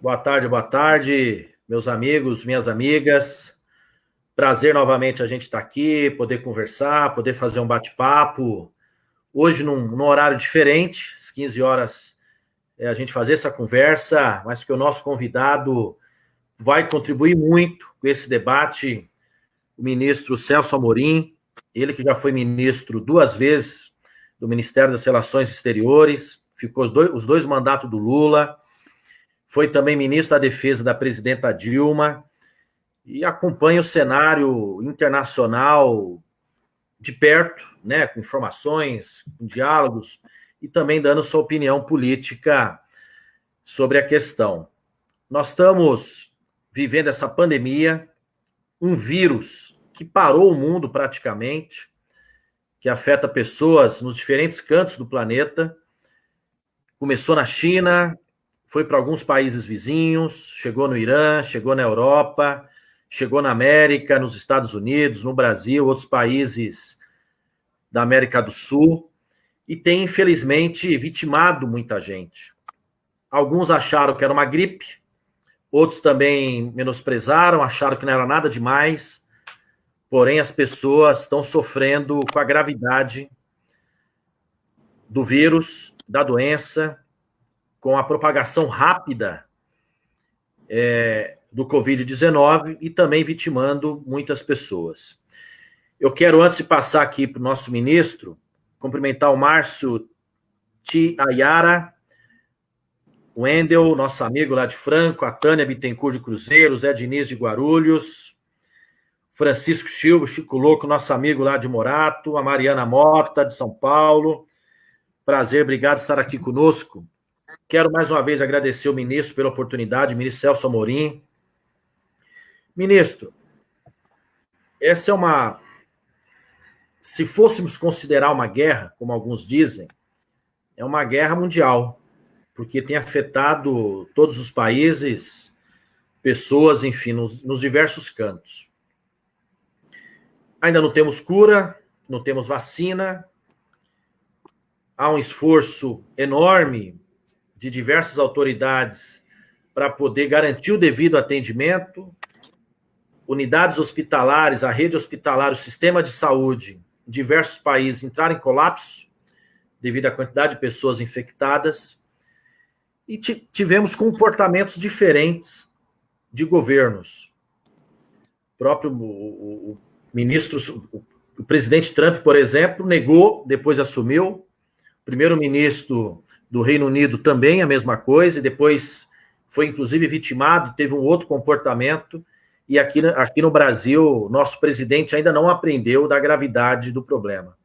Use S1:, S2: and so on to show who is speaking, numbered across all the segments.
S1: boa tarde, meus amigos, minhas amigas. Prazer novamente a gente estar aqui, poder conversar, poder fazer um bate-papo. Hoje num horário diferente, às 15 horas, a gente fazer essa conversa, mas que o nosso convidado vai contribuir muito com esse debate, o ministro Celso Amorim, ele que já foi ministro 2 vezes do Ministério das Relações Exteriores, ficou os dois mandatos do Lula, foi também ministro da Defesa da presidenta Dilma e acompanha o cenário internacional de perto, né, com informações, com diálogos e também dando sua opinião política sobre a questão. Nós estamos vivendo essa pandemia, um vírus que parou o mundo praticamente, que afeta pessoas nos diferentes cantos do planeta. Começou na China, foi para alguns países vizinhos, chegou no Irã, chegou na Europa, chegou na América, nos Estados Unidos, no Brasil, outros países da América do Sul, e tem, infelizmente, vitimado muita gente. Alguns acharam que era uma gripe, outros também menosprezaram, acharam que não era nada demais, porém as pessoas estão sofrendo com a gravidade do vírus, da doença, com a propagação rápida do Covid-19 e também vitimando muitas pessoas. Eu quero, antes de passar aqui para o nosso ministro, cumprimentar o Márcio Tiayara, o Wendel, nosso amigo lá de Franco, a Tânia Bittencourt de Cruzeiro, o Zé Diniz de Guarulhos, Francisco Silva, Chico Louco, nosso amigo lá de Morato, a Mariana Mota, de São Paulo. Prazer, obrigado por estar aqui conosco. Quero mais uma vez agradecer o ministro pela oportunidade, o ministro Celso Amorim. Ministro, essa é uma... Se fôssemos considerar uma guerra, como alguns dizem, é uma guerra mundial, porque tem afetado todos os países, pessoas, enfim, nos diversos cantos. Ainda não temos cura, não temos vacina, há um esforço enorme de diversas autoridades para poder garantir o devido atendimento, unidades hospitalares, a rede hospitalar, o sistema de saúde, em diversos países entraram em colapso devido à quantidade de pessoas infectadas, e tivemos comportamentos diferentes de governos. O próprio o presidente Trump, por exemplo, negou, depois assumiu. O primeiro-ministro do Reino Unido também a mesma coisa, e depois foi inclusive vitimado, teve um outro comportamento, e aqui no Brasil, nosso presidente ainda não aprendeu da gravidade do problema.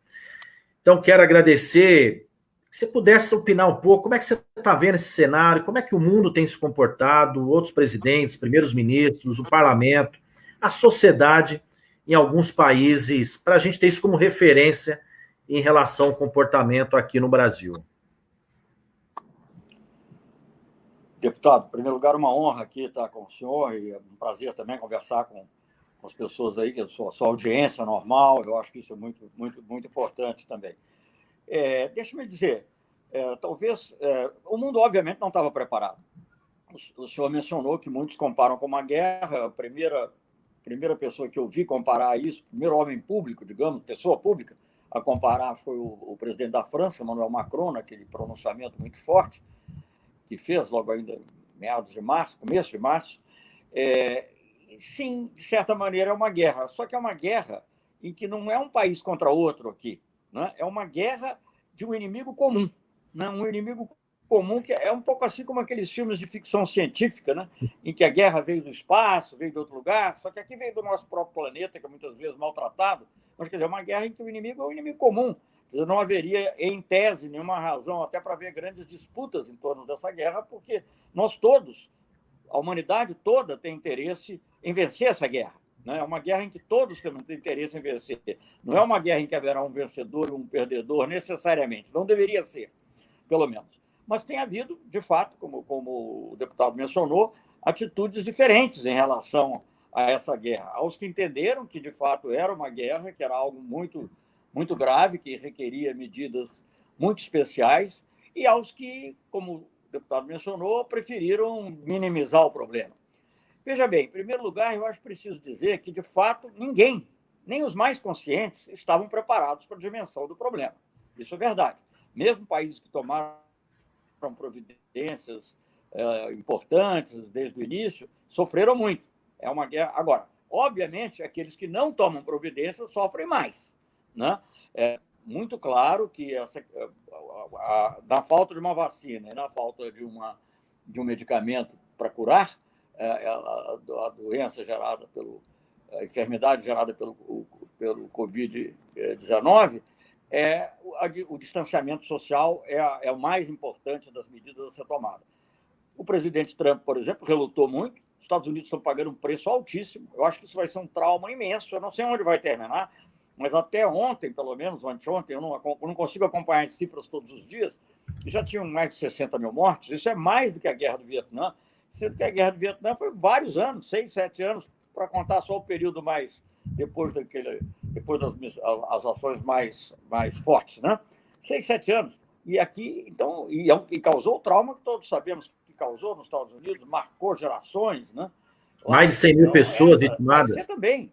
S1: Então, quero agradecer. Se você pudesse opinar um pouco, como é que você está vendo esse cenário, como é que o mundo tem se comportado, outros presidentes, primeiros ministros, o parlamento, a sociedade em alguns países, para a gente ter isso como referência em relação ao comportamento aqui no Brasil.
S2: Deputado, em primeiro lugar, uma honra aqui estar com o senhor e é um prazer também conversar com as pessoas aí, que é a sua audiência normal, eu acho que isso é muito, muito, muito importante também. Deixa-me dizer, talvez, o mundo obviamente não estava preparado. O senhor mencionou que muitos comparam com uma guerra, a primeira pessoa que eu vi comparar isso, o primeiro homem público, digamos, pessoa pública, a comparar foi o presidente da França, Emmanuel Macron, naquele pronunciamento muito forte, que fez logo ainda meados de março, começo de março. Sim, de certa maneira é uma guerra, só que é uma guerra em que não é um país contra outro aqui, né? É uma guerra de um inimigo comum, né? Um inimigo comum que é um pouco assim como aqueles filmes de ficção científica, né? Em que a guerra veio do espaço, veio de outro lugar, só que aqui veio do nosso próprio planeta, que é muitas vezes maltratado, mas quer dizer, é uma guerra em que o inimigo é um inimigo comum. Quer dizer, não haveria, em tese, nenhuma razão até para haver grandes disputas em torno dessa guerra, porque nós todos, a humanidade toda tem interesse em vencer essa guerra. Né? É uma guerra em que todos temos interesse em vencer. Não é uma guerra em que haverá um vencedor e um perdedor, necessariamente. Não deveria ser, pelo menos. Mas tem havido, de fato, como o deputado mencionou, atitudes diferentes em relação a essa guerra. Aos que entenderam que, de fato, era uma guerra, que era algo muito, muito grave, que requeria medidas muito especiais, e aos que, como deputado mencionou, preferiram minimizar o problema. Veja bem, em primeiro lugar, eu acho preciso dizer que, de fato, ninguém, nem os mais conscientes, estavam preparados para a dimensão do problema. Isso é verdade. Mesmo países que tomaram providências importantes desde o início, sofreram muito. É uma guerra. Agora, obviamente, aqueles que não tomam providências sofrem mais, né? É muito claro que na falta de uma vacina e na falta de um medicamento para curar a doença gerada a enfermidade gerada pelo Covid-19, o distanciamento social é o mais importante das medidas a ser tomada. O presidente Trump, por exemplo, relutou muito. Os Estados Unidos estão pagando um preço altíssimo. Eu acho que isso vai ser um trauma imenso. Eu não sei onde vai terminar, mas até ontem, pelo menos, ou anteontem, eu não consigo acompanhar as cifras todos os dias, e já tinham mais de 60 mil mortos. Isso é mais do que a Guerra do Vietnã, sendo que a Guerra do Vietnã foi vários anos, 6, 7 anos, para contar só o período mais depois das ações mais fortes, né? 6, 7 anos. E aqui, então, e causou o trauma que todos sabemos que causou nos Estados Unidos, marcou gerações, né?
S1: Mais de 100 mil pessoas vitimadas.
S2: Você também.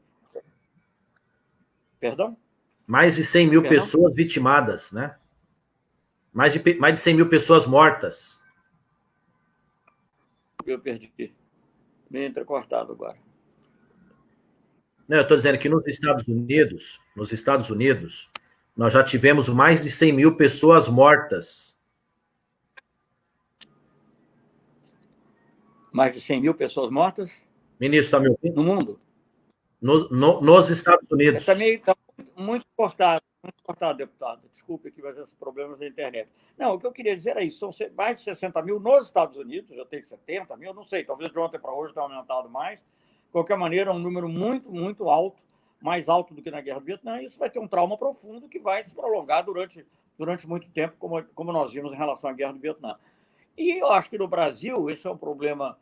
S2: Perdão?
S1: Mais de 100 mil pessoas vitimadas, né? Mais de 100 mil pessoas mortas.
S2: Eu perdi. Meio entrecortado agora.
S1: Não, eu estou dizendo que nos Estados Unidos, nós já tivemos mais de 100 mil pessoas mortas.
S2: Mais de 100 mil pessoas mortas?
S1: Ministro, está me ouvindo?
S2: No mundo?
S1: Nos Estados Unidos.
S2: Está muito cortado, deputado. Desculpe aqui, mas esses problemas da internet. Não, o que eu queria dizer é isso. São mais de 60 mil nos Estados Unidos, já tem 70 mil, não sei, talvez de ontem para hoje tenha aumentado mais. De qualquer maneira, é um número muito, muito alto, mais alto do que na Guerra do Vietnã. Isso vai ter um trauma profundo que vai se prolongar durante muito tempo, como nós vimos em relação à Guerra do Vietnã. E eu acho que no Brasil, esse é um problema,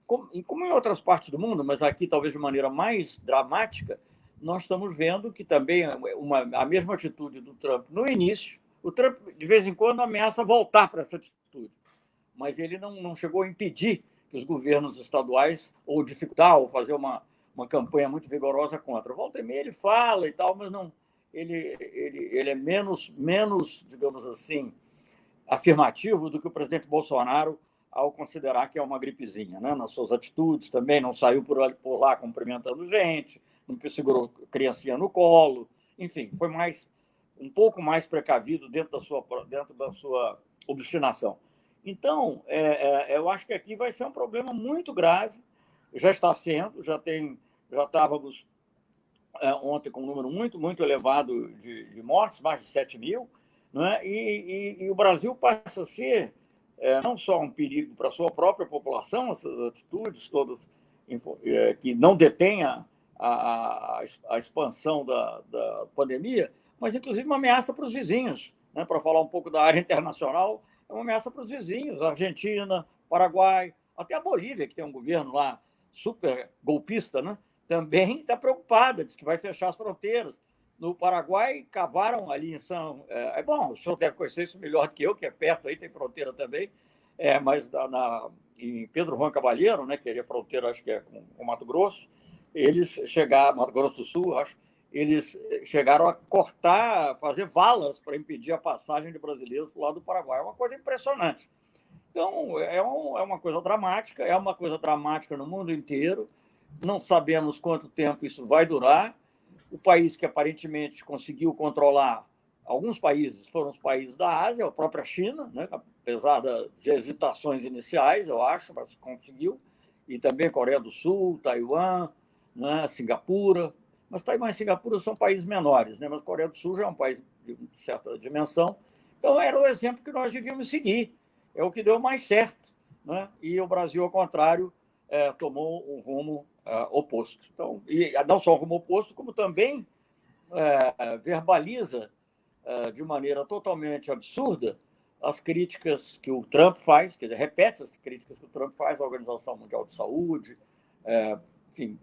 S2: como em outras partes do mundo, mas aqui talvez de maneira mais dramática, nós estamos vendo que também a mesma atitude do Trump no início. O Trump, de vez em quando, ameaça voltar para essa atitude, mas ele não chegou a impedir que os governos estaduais, ou dificultar, ou fazer uma campanha muito vigorosa contra. Volta e meia ele fala e tal, mas não, ele é menos, digamos assim, afirmativo do que o presidente Bolsonaro ao considerar que é uma gripezinha, né? Nas suas atitudes também, não saiu por lá cumprimentando gente, não segurou criancinha no colo, enfim, foi um pouco mais precavido dentro da sua obstinação. Então, eu acho que aqui vai ser um problema muito grave, já está sendo, já estávamos ontem com um número muito, muito elevado de mortes, mais de 7 mil, né? E o Brasil passa a ser não só um perigo para a sua própria população, essas atitudes todas que não detêm a expansão da pandemia, mas inclusive uma ameaça para os vizinhos, né? Para falar um pouco da área internacional, é uma ameaça para os vizinhos, Argentina, Paraguai, até a Bolívia, que tem um governo lá super golpista, né? Também está preocupada, diz que vai fechar as fronteiras. No Paraguai, cavaram ali em São... bom, o senhor deve conhecer isso melhor do que eu, que é perto aí, tem fronteira também, mas em Pedro Juan Caballero, né, que é a fronteira, acho que é com Mato Grosso, Mato Grosso do Sul, acho, eles chegaram a cortar, fazer valas para impedir a passagem de brasileiros para o lado do Paraguai. É uma coisa impressionante. Então, é uma coisa dramática no mundo inteiro. Não sabemos quanto tempo isso vai durar. O país que aparentemente conseguiu controlar alguns países foram os países da Ásia, a própria China, né? Apesar das hesitações iniciais, eu acho, mas conseguiu. E também Coreia do Sul, Taiwan, né? Singapura. Mas Taiwan e Singapura são países menores, né? Mas Coreia do Sul já é um país de certa dimensão. Então, era o exemplo que nós devíamos seguir. É o que deu mais certo, né? E o Brasil, ao contrário, tomou um rumo oposto. Então, e não só o rumo oposto, como também verbaliza de maneira totalmente absurda as críticas que o Trump faz, quer dizer, repete as críticas que o Trump faz à Organização Mundial de Saúde, enfim,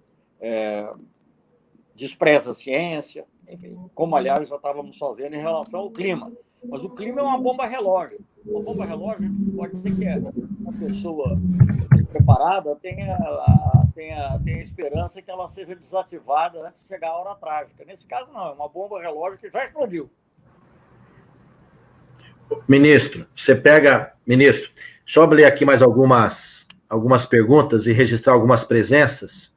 S2: despreza a ciência, enfim, como, aliás, já estávamos fazendo em relação ao clima. Mas o clima é uma bomba relógio. Uma bomba relógio pode ser que uma pessoa preparada tenha esperança que ela seja desativada antes de chegar a hora trágica. Nesse caso, não, é uma bomba relógio que já explodiu.
S1: Ministro, Ministro, deixa eu ler aqui mais algumas perguntas e registrar algumas presenças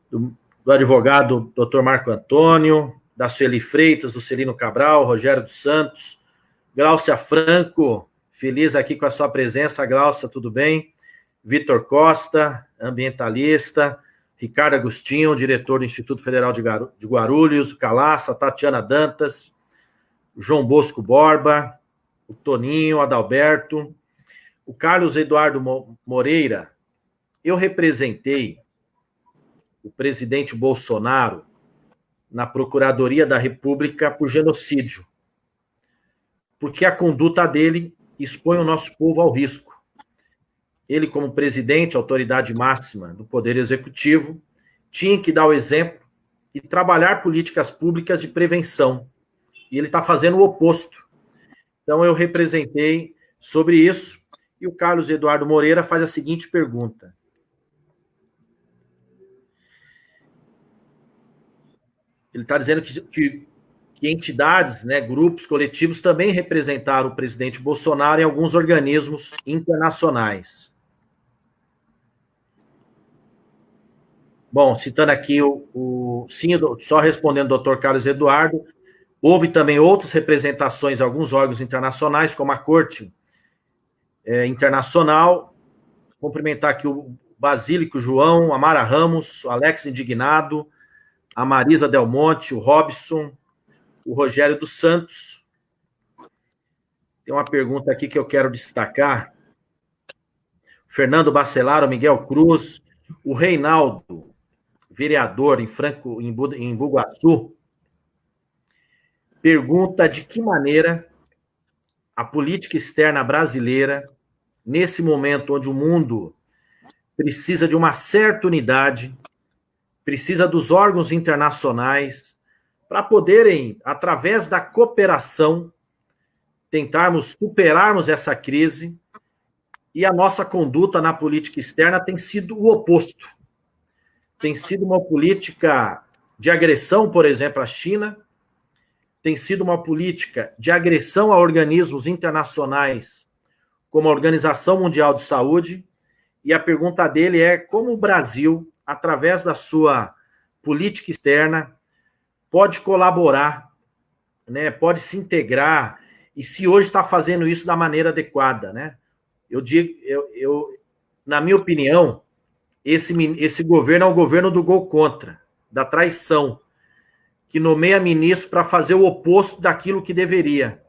S1: do advogado Dr. Marco Antônio, da Sueli Freitas, do Celino Cabral, Rogério dos Santos, Gláucia Franco, feliz aqui com a sua presença. Gláucia, tudo bem? Vitor Costa, ambientalista, Ricardo Agostinho, diretor do Instituto Federal de Guarulhos, Calaça, Tatiana Dantas, João Bosco Borba, o Toninho, Adalberto, o Carlos Eduardo Moreira. Eu representei o presidente Bolsonaro na Procuradoria da República por genocídio, porque a conduta dele expõe o nosso povo ao risco. Ele, como presidente, autoridade máxima do Poder Executivo, tinha que dar o exemplo e trabalhar políticas públicas de prevenção. E ele está fazendo o oposto. Então, eu representei sobre isso, e o Carlos Eduardo Moreira faz a seguinte pergunta. Ele está dizendo que entidades, né, grupos coletivos também representaram o presidente Bolsonaro em alguns organismos internacionais. Bom, citando aqui sim, só respondendo ao doutor Carlos Eduardo, houve também outras representações em alguns órgãos internacionais, como a Corte Internacional. Cumprimentar aqui o Basílico João, a Mara Ramos, o Alex Indignado, a Marisa Del Monte, o Robson, o Rogério dos Santos. Tem uma pergunta aqui que eu quero destacar. Fernando Bacelar, o Miguel Cruz, o Reinaldo, vereador em Bugaçu, pergunta de que maneira a política externa brasileira, nesse momento onde o mundo precisa de uma certa unidade, precisa dos órgãos internacionais, para poderem, através da cooperação, superarmos essa crise, e a nossa conduta na política externa tem sido o oposto. Tem sido uma política de agressão, por exemplo, à China, tem sido uma política de agressão a organismos internacionais, como a Organização Mundial de Saúde, e a pergunta dele é como o Brasil, através da sua política externa, pode colaborar, né, pode se integrar, e se hoje está fazendo isso da maneira adequada, né? Na minha opinião, esse governo é o governo do gol contra, da traição, que nomeia ministro para fazer o oposto daquilo que deveria.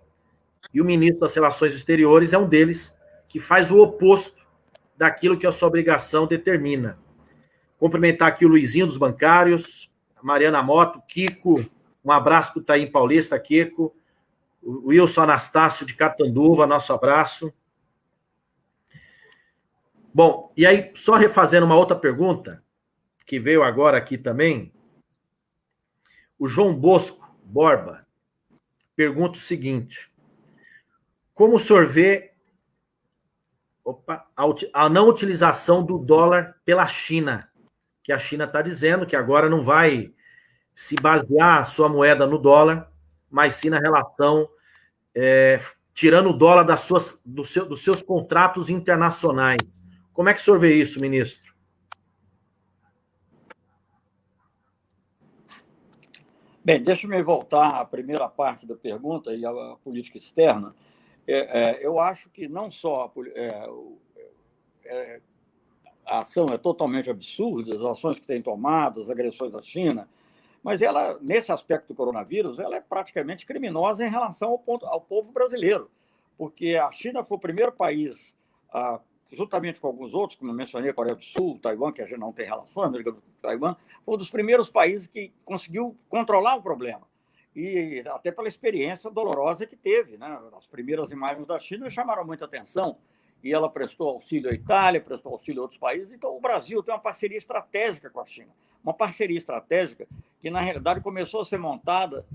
S1: E o ministro das Relações Exteriores é um deles, que faz o oposto daquilo que a sua obrigação determina. Cumprimentar aqui o Luizinho dos Bancários, a Mariana Moto, Kiko, um abraço para o Taim Paulista, Kiko, o Wilson Anastácio de Catanduva, nosso abraço. Bom, e aí, só refazendo uma outra pergunta, que veio agora aqui também, o João Bosco Borba pergunta o seguinte: como o senhor vê a não utilização do dólar pela China? Que a China está dizendo que agora não vai se basear a sua moeda no dólar, mas sim na relação, tirando o dólar dos seus contratos internacionais. Como é que o senhor vê isso, ministro?
S2: Bem, deixa-me voltar à primeira parte da pergunta e à política externa. Eu acho que não só a ação é totalmente absurda, as ações que tem tomado, as agressões à China, mas ela, nesse aspecto do coronavírus, ela é praticamente criminosa em relação ao povo brasileiro, porque a China foi o primeiro país, juntamente com alguns outros, como eu mencionei, a Coreia do Sul, Taiwan, que a gente não tem relações, mas Taiwan, foi um dos primeiros países que conseguiu controlar o problema. E até pela experiência dolorosa que teve, né? As primeiras imagens da China chamaram muita atenção, e ela prestou auxílio à Itália, prestou auxílio a outros países. Então, o Brasil tem uma parceria estratégica com a China. Uma parceria estratégica que, na realidade, começou a ser montada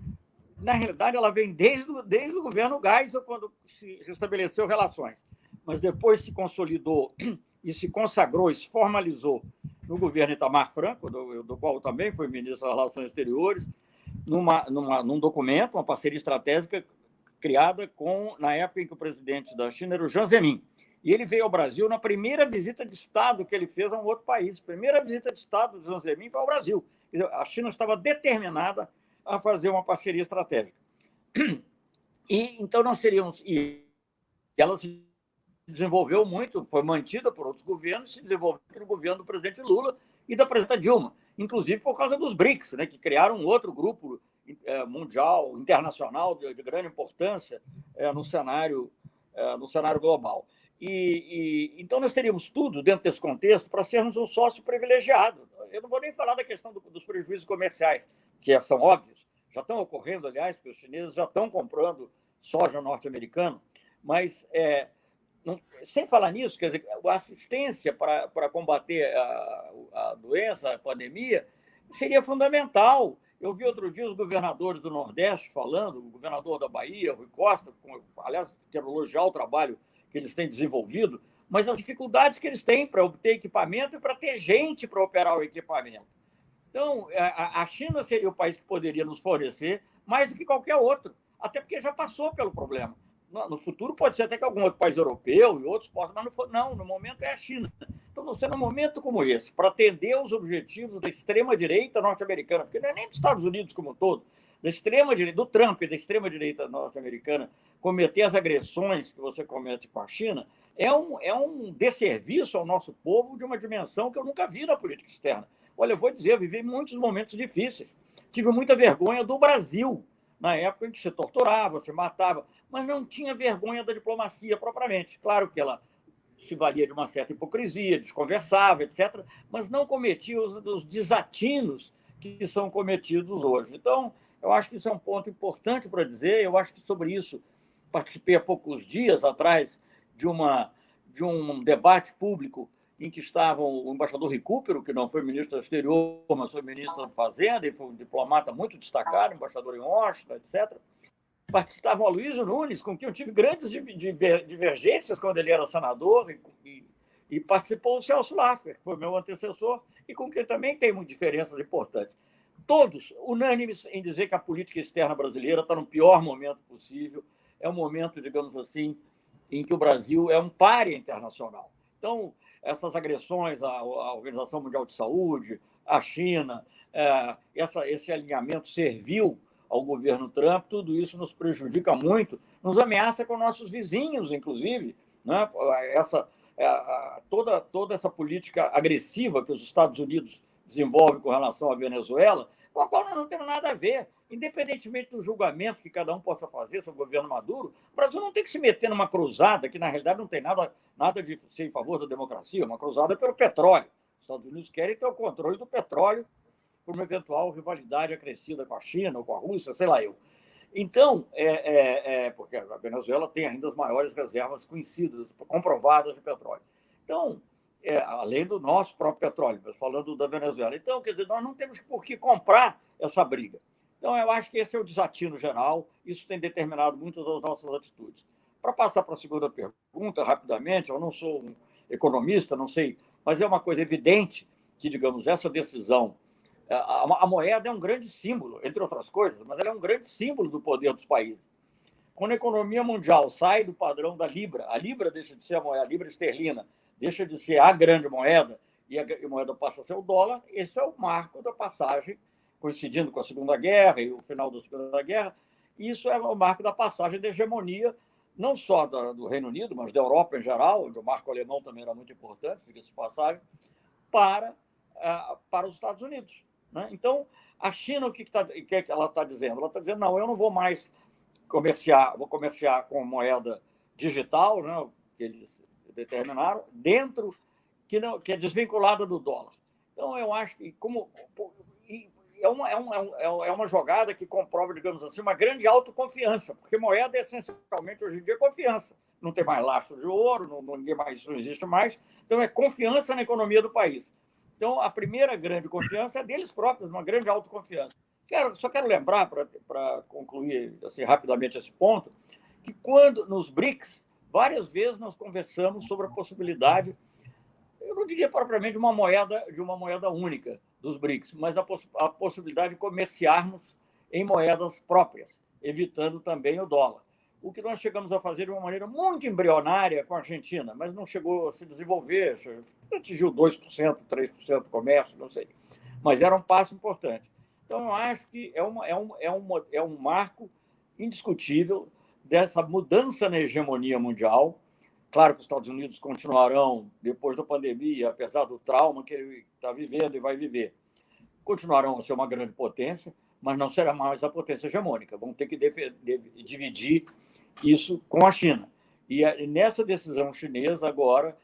S2: na realidade, ela vem desde o governo Geisel, quando se estabeleceu relações. Mas depois se consolidou e se consagrou, e se formalizou no governo Itamar Franco, do qual também foi ministro das Relações Exteriores, num documento, uma parceria estratégica criada na época em que o presidente da China era o Jiang Zemin. E ele veio ao Brasil na primeira visita de Estado que ele fez a um outro país. A primeira visita de Estado do Jiang Zemin foi ao Brasil. A China estava determinada a fazer uma parceria estratégica. E então nós teríamos... E ela se desenvolveu muito, foi mantida por outros governos, se desenvolveu pelo governo do presidente Lula e da presidenta Dilma, inclusive por causa dos BRICS, né, que criaram um outro grupo mundial, internacional, de grande importância no cenário global. Então, nós teríamos tudo dentro desse contexto para sermos um sócio privilegiado. Eu não vou nem falar da questão dos prejuízos comerciais, que são óbvios, já estão ocorrendo, aliás, porque os chineses já estão comprando soja norte-americana, mas, sem falar nisso, quer dizer, a assistência para combater a doença, a pandemia, seria fundamental. Eu vi outro dia os governadores do Nordeste falando, o governador da Bahia, Rui Costa, aliás, quero elogiar o trabalho que eles têm desenvolvido, mas as dificuldades que eles têm para obter equipamento e para ter gente para operar o equipamento. Então, a China seria o país que poderia nos fornecer mais do que qualquer outro, até porque já passou pelo problema. No futuro pode ser até que algum outro país europeu e outros possam, mas não, no momento é a China. Então, você, num momento como esse, para atender os objetivos da extrema-direita norte-americana, porque não é nem dos Estados Unidos como um todo, da extrema-direita, do Trump e da extrema-direita norte-americana, cometer as agressões que você comete com a China, é um desserviço ao nosso povo de uma dimensão que eu nunca vi na política externa. Olha, eu vou dizer, eu vivi muitos momentos difíceis. Tive muita vergonha do Brasil, na época em que se torturava, se matava, mas não tinha vergonha da diplomacia propriamente. Claro que ela se valia de uma certa hipocrisia, desconversava, etc., mas não cometia os desatinos que são cometidos hoje. Então, eu acho que isso é um ponto importante para dizer. Eu acho que sobre isso participei há poucos dias atrás de um debate público em que estavam o embaixador Recupero, que não foi ministro do Exterior, mas foi ministro da Fazenda, e foi um diplomata muito destacado, embaixador em Washington, etc. Participavam o Aloysio Nunes, com quem eu tive grandes divergências quando ele era senador, e participou o Celso Laffer, que foi meu antecessor, e com quem também tem diferenças importantes. Todos unânimes em dizer que a política externa brasileira está no pior momento possível. É um momento, digamos assim, em que o Brasil é um pária internacional. Então, essas agressões à Organização Mundial de Saúde, à China, esse alinhamento servil ao governo Trump, tudo isso nos prejudica muito, nos ameaça com nossos vizinhos, inclusive, né? Toda essa política agressiva que os Estados Unidos desenvolvem com relação à Venezuela, com a qual nós não temos nada a ver. Independentemente do julgamento que cada um possa fazer sobre o governo Maduro, o Brasil não tem que se meter numa cruzada que, na realidade, não tem nada de ser em favor da democracia, uma cruzada pelo petróleo. Os Estados Unidos querem ter o controle do petróleo por uma eventual rivalidade acrescida com a China ou com a Rússia, sei lá eu. Então, porque a Venezuela tem ainda as maiores reservas conhecidas, comprovadas de petróleo. Então, além do nosso próprio petróleo, mas falando da Venezuela. Então, quer dizer, nós não temos por que comprar essa briga. Então, eu acho que esse é o desatino geral, isso tem determinado muitas das nossas atitudes. Para passar para a segunda pergunta, rapidamente, eu não sou um economista, não sei, mas é uma coisa evidente que, digamos, essa decisão... A moeda é um grande símbolo, entre outras coisas, mas ela é um grande símbolo do poder dos países. Quando a economia mundial sai do padrão da Libra, a Libra deixa de ser a moeda, a Libra esterlina deixa de ser a grande moeda e a moeda passa a ser o dólar, esse é o marco da passagem, coincidindo com a Segunda Guerra e o final da Segunda Guerra, isso é o marco da passagem da hegemonia, não só do Reino Unido, mas da Europa em geral, onde o marco alemão também era muito importante, diga-se de passagem, para os Estados Unidos. Né? Então, a China, o que ela está dizendo? Ela está dizendo, não, eu não vou mais vou comerciar com moeda digital, né, que eles determinaram, que é desvinculada do dólar. Então, eu acho que é uma jogada que comprova, digamos assim, uma grande autoconfiança, porque moeda é essencialmente, hoje em dia, confiança. Não tem mais lastro de ouro, não existe mais. Então, é confiança na economia do país. Então, a primeira grande confiança é deles próprios, uma grande autoconfiança. Só quero lembrar, para concluir assim, rapidamente esse ponto, que quando nos BRICS, várias vezes nós conversamos sobre a possibilidade, eu não diria propriamente de uma moeda única dos BRICS, mas a possibilidade de comerciarmos em moedas próprias, evitando também o dólar. O que nós chegamos a fazer de uma maneira muito embrionária com a Argentina, mas não chegou a se desenvolver, atingiu 2%, 3% do comércio, não sei. Mas era um passo importante. Então, eu acho que é um marco indiscutível dessa mudança na hegemonia mundial. Claro que os Estados Unidos continuarão, depois da pandemia, apesar do trauma que ele está vivendo e vai viver, continuarão a ser uma grande potência, mas não será mais a potência hegemônica. Vão ter que dividir isso com a China. E nessa decisão chinesa, agora,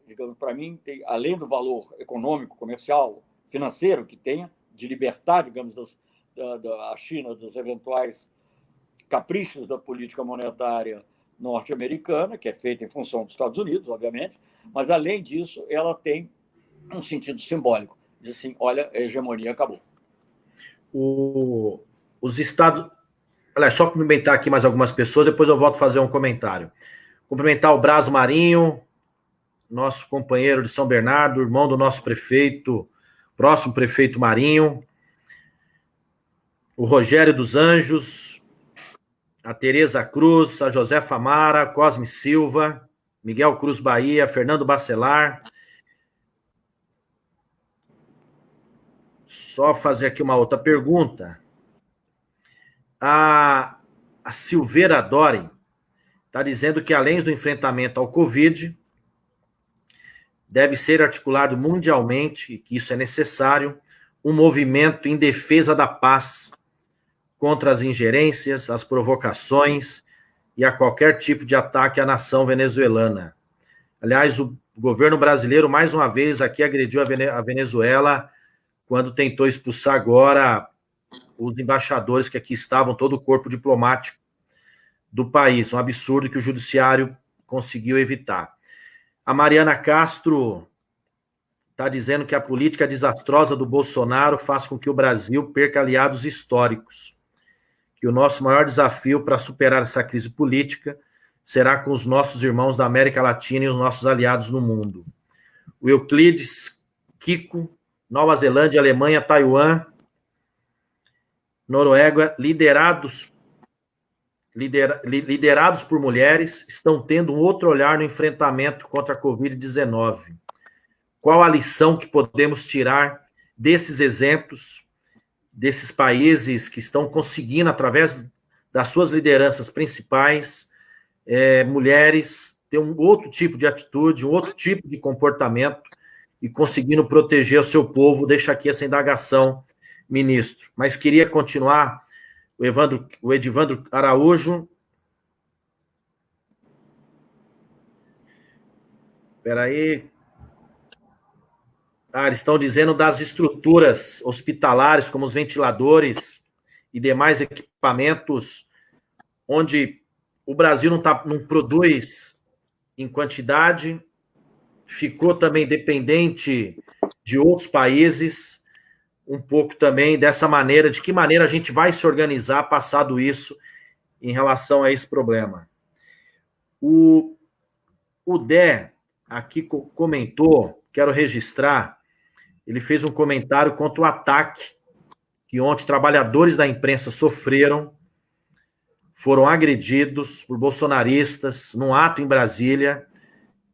S2: digamos, para mim, além do valor econômico, comercial, financeiro que tenha, de libertar, digamos, da China dos eventuais caprichos da política monetária norte-americana, que é feita em função dos Estados Unidos, obviamente, mas, além disso, ela tem um sentido simbólico, de assim, olha, a hegemonia acabou.
S1: Os Estados... Olha, só cumprimentar aqui mais algumas pessoas, depois eu volto a fazer um comentário. Cumprimentar o Braz Marinho, nosso companheiro de São Bernardo, irmão do nosso prefeito, próximo prefeito Marinho, o Rogério dos Anjos, a Tereza Cruz, a Josefa Amara, Cosme Silva, Miguel Cruz Bahia, Fernando Bacelar. Só fazer aqui uma outra pergunta. A Silveira Doren está dizendo que, além do enfrentamento ao Covid, deve ser articulado mundialmente, e que isso é necessário, um movimento em defesa da paz contra as ingerências, as provocações e a qualquer tipo de ataque à nação venezuelana. Aliás, o governo brasileiro, mais uma vez, aqui agrediu a Venezuela quando tentou expulsar agora os embaixadores que aqui estavam, todo o corpo diplomático do país. Um absurdo que o judiciário conseguiu evitar. A Mariana Castro está dizendo que a política desastrosa do Bolsonaro faz com que o Brasil perca aliados históricos, que o nosso maior desafio para superar essa crise política será com os nossos irmãos da América Latina e os nossos aliados no mundo. O Euclides Kiko, Nova Zelândia, Alemanha, Taiwan, Noruega, liderados por mulheres, estão tendo um outro olhar no enfrentamento contra a Covid-19. Qual a lição que podemos tirar desses exemplos, desses países que estão conseguindo, através das suas lideranças principais, mulheres, ter um outro tipo de atitude, um outro tipo de comportamento e conseguindo proteger o seu povo? Deixa aqui essa indagação, ministro. Mas queria continuar, o Edivandro Araújo. Espera aí. Eles estão dizendo das estruturas hospitalares, como os ventiladores e demais equipamentos, onde o Brasil não produz em quantidade, ficou também dependente de outros países, um pouco também dessa maneira, de que maneira a gente vai se organizar passado isso em relação a esse problema. O Dé aqui comentou, quero registrar, ele fez um comentário contra o ataque que ontem trabalhadores da imprensa sofreram, foram agredidos por bolsonaristas num ato em Brasília.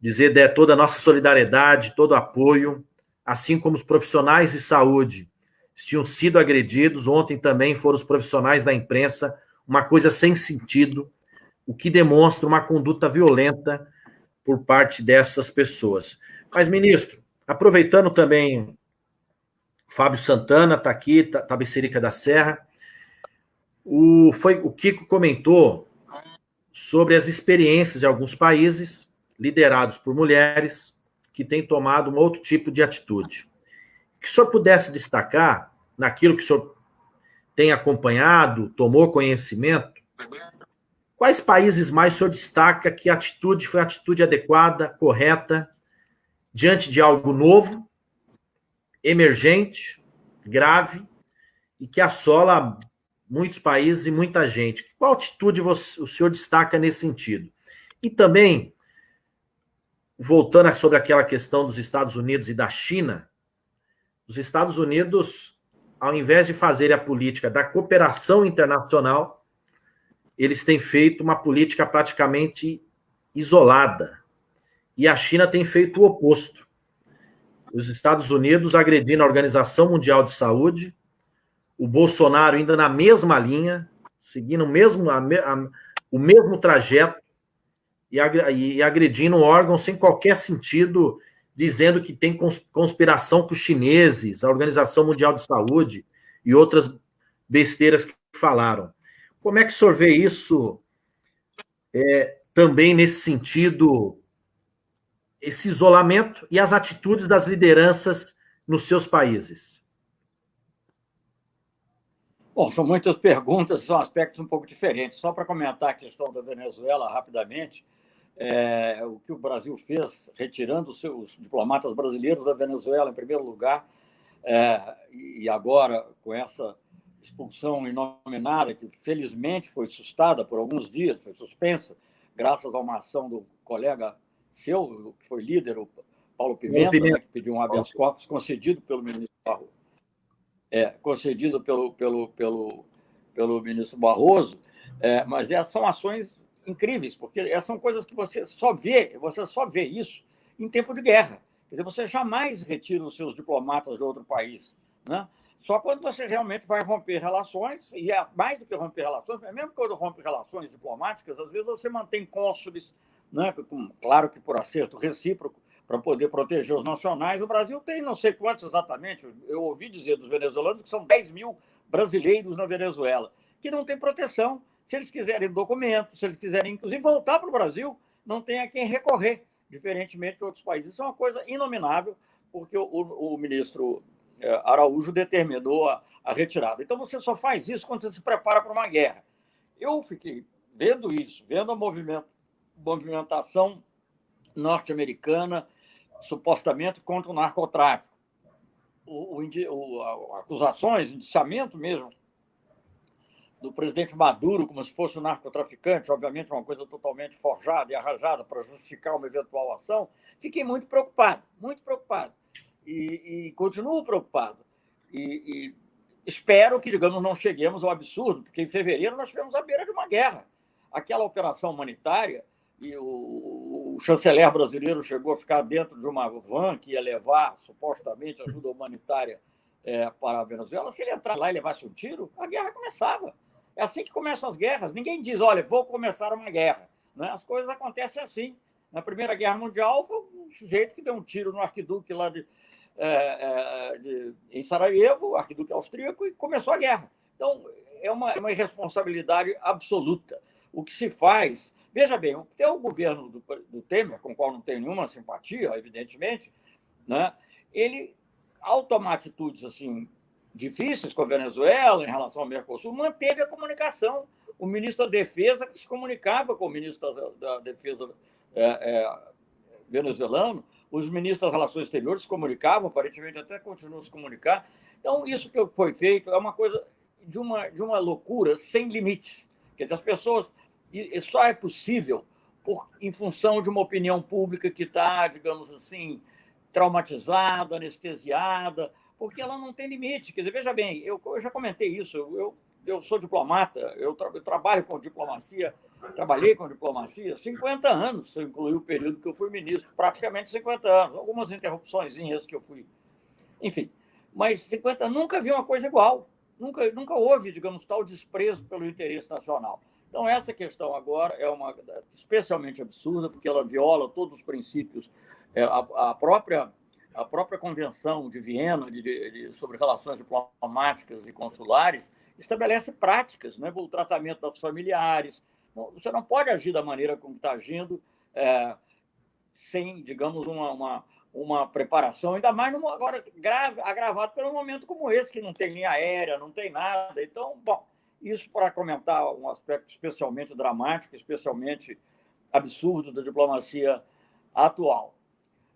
S1: Dizer, Dé, toda a nossa solidariedade, todo o apoio, assim como os profissionais de saúde tinham sido agredidos, ontem também foram os profissionais da imprensa, uma coisa sem sentido, o que demonstra uma conduta violenta por parte dessas pessoas. Mas, ministro, aproveitando também, Fábio Santana está aqui, Tabecerica da Serra, o Kiko comentou sobre as experiências de alguns países liderados por mulheres que têm tomado um outro tipo de atitude. Que o senhor pudesse destacar, naquilo que o senhor tem acompanhado, tomou conhecimento, quais países mais o senhor destaca que a atitude foi a atitude adequada, correta, diante de algo novo, emergente, grave, e que assola muitos países e muita gente. Qual atitude o senhor destaca nesse sentido? E também, voltando sobre aquela questão dos Estados Unidos e da China, os Estados Unidos, ao invés de fazer a política da cooperação internacional, eles têm feito uma política praticamente isolada. E a China tem feito o oposto. Os Estados Unidos agredindo a Organização Mundial de Saúde, o Bolsonaro ainda na mesma linha, seguindo o mesmo trajeto e agredindo um órgão sem qualquer sentido, dizendo que tem conspiração com os chineses, a Organização Mundial de Saúde e outras besteiras que falaram. Como é que o senhor vê isso também nesse sentido, esse isolamento e as atitudes das lideranças nos seus países?
S2: Bom, são muitas perguntas, são aspectos um pouco diferentes. Só para comentar a questão da Venezuela rapidamente, o que o Brasil fez, retirando os seus diplomatas brasileiros da Venezuela, em primeiro lugar, e agora com essa expulsão inominada, que felizmente foi sustada por alguns dias, foi suspensa, graças a uma ação do colega seu, que foi líder, o Paulo Pimenta, né, que pediu um habeas corpus concedido pelo ministro Barroso. Concedido pelo ministro Barroso, mas essas são ações incríveis, porque essas são coisas que você só vê isso em tempo de guerra. Quer dizer, você jamais retira os seus diplomatas de outro país, né? Só quando você realmente vai romper relações, e é mais do que romper relações, mesmo quando rompe relações diplomáticas, às vezes você mantém cônsules, né? Claro que por acerto recíproco, para poder proteger os nacionais. O Brasil tem não sei quantos exatamente, eu ouvi dizer dos venezuelanos que são 10 mil brasileiros na Venezuela, que não têm proteção. Se eles quiserem documento, se eles quiserem, inclusive, voltar para o Brasil, não tem a quem recorrer, diferentemente de outros países. Isso é uma coisa inominável, porque o ministro Araújo determinou a retirada. Então, você só faz isso quando você se prepara para uma guerra. Eu fiquei vendo isso, vendo a movimentação norte-americana, supostamente contra o narcotráfico. Acusações, indiciamento mesmo do presidente Maduro como se fosse um narcotraficante, obviamente uma coisa totalmente forjada e arranjada para justificar uma eventual ação, fiquei muito preocupado e continuo preocupado e espero que, digamos, não cheguemos ao absurdo, porque em fevereiro nós estivemos à beira de uma guerra. Aquela operação humanitária, e o chanceler brasileiro chegou a ficar dentro de uma van que ia levar, supostamente, ajuda humanitária para a Venezuela. Se ele entrar lá e levasse um tiro, a guerra começava. É assim que começam as guerras. Ninguém diz, olha, vou começar uma guerra. Né? As coisas acontecem assim. Na Primeira Guerra Mundial, foi um sujeito que deu um tiro no arquiduque lá em Sarajevo, arquiduque austríaco, e começou a guerra. Então, é uma irresponsabilidade absoluta. O que se faz... Veja bem, até o governo do Temer, com o qual não tenho nenhuma simpatia, evidentemente, né, ele, ao tomar atitudes assim, difíceis com a Venezuela em relação ao Mercosul, manteve a comunicação. O ministro da Defesa que se comunicava com o ministro da Defesa venezuelano, os ministros das Relações Exteriores se comunicavam, aparentemente até continuam a se comunicar. Então, isso que foi feito é uma coisa de uma loucura sem limites. Quer dizer, as pessoas... E só é possível em função de uma opinião pública que está, digamos assim, traumatizada, anestesiada, porque ela não tem limite. Quer dizer, veja bem, eu já comentei isso, eu sou diplomata, eu trabalho com diplomacia, trabalhei com diplomacia 50 anos, se eu incluir o período que eu fui ministro, praticamente 50 anos, algumas interrupçõezinhas que eu fui. Enfim, mas 50 anos, nunca vi uma coisa igual, nunca houve, digamos, tal desprezo pelo interesse nacional. Então, essa questão agora é especialmente absurda, porque ela viola todos os princípios. A própria Convenção de Viena sobre relações diplomáticas e consulares estabelece práticas, né, para o tratamento dos familiares. Você não pode agir da maneira como está agindo sem, digamos, uma preparação, ainda mais agora agravado por um momento como esse, que não tem linha aérea, não tem nada. Então, bom... Isso para comentar um aspecto especialmente dramático, especialmente absurdo da diplomacia atual.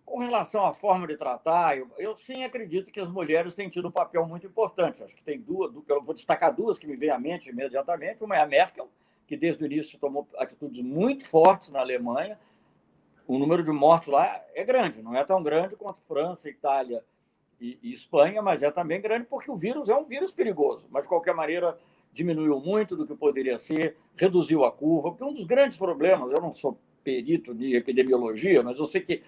S2: Com relação à forma de tratar, eu sim acredito que as mulheres têm tido um papel muito importante. Acho que tem duas, eu vou destacar duas que me vêm à mente imediatamente. Uma é a Merkel, que desde o início tomou atitudes muito fortes na Alemanha. O número de mortos lá é grande, não é tão grande quanto França, Itália e Espanha, mas é também grande porque o vírus é um vírus perigoso. Mas, de qualquer maneira, diminuiu muito do que poderia ser, reduziu a curva, porque um dos grandes problemas, eu não sou perito de epidemiologia, mas eu sei que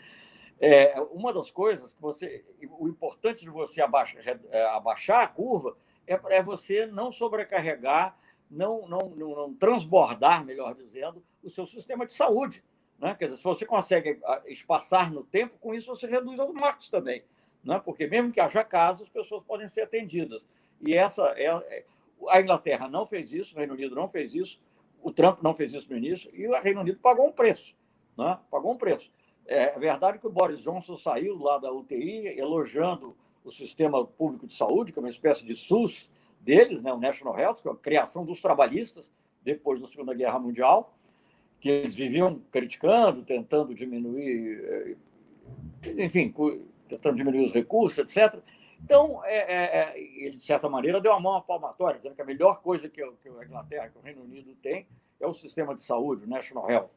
S2: uma das coisas que o importante de você abaixar a curva é você não sobrecarregar, não transbordar, melhor dizendo, o seu sistema de saúde. Né? Quer dizer, se você consegue espaçar no tempo, com isso você reduz as mortes também. Né? Porque mesmo que haja casos, as pessoas podem ser atendidas. E a Inglaterra não fez isso, o Reino Unido não fez isso, o Trump não fez isso no início, e o Reino Unido pagou um preço. Né? Pagou um preço. É verdade que o Boris Johnson saiu lá da UTI elogiando o sistema público de saúde, que é uma espécie de SUS deles, né, o National Health, que é a criação dos trabalhistas depois da Segunda Guerra Mundial, que eles viviam criticando, tentando diminuir, enfim, tentando diminuir os recursos, etc. Então, ele, de certa maneira, deu a mão à palmatória, dizendo que a melhor coisa que a Inglaterra, que o Reino Unido tem, é o sistema de saúde, o National Health.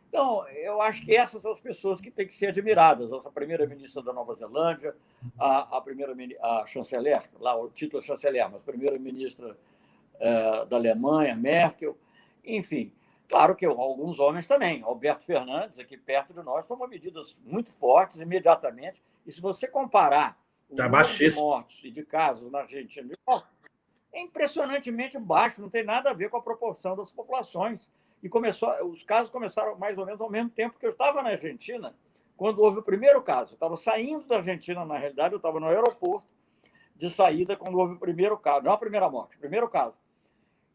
S2: Então, eu acho que essas são as pessoas que têm que ser admiradas. Essa primeira-ministra da Nova Zelândia, a chanceler, lá o título é chanceler, mas primeira-ministra da Alemanha, Merkel, enfim. Claro que alguns homens também. Alberto Fernandes, aqui perto de nós, tomou medidas muito fortes imediatamente. E se você comparar o número de mortes e de casos na Argentina, é impressionantemente baixo, não tem nada a ver com a proporção das populações. E os casos começaram mais ou menos ao mesmo tempo que eu estava na Argentina, quando houve o primeiro caso. Eu estava saindo da Argentina, na realidade, eu estava no aeroporto de saída quando houve o primeiro caso, não a primeira morte, o primeiro caso.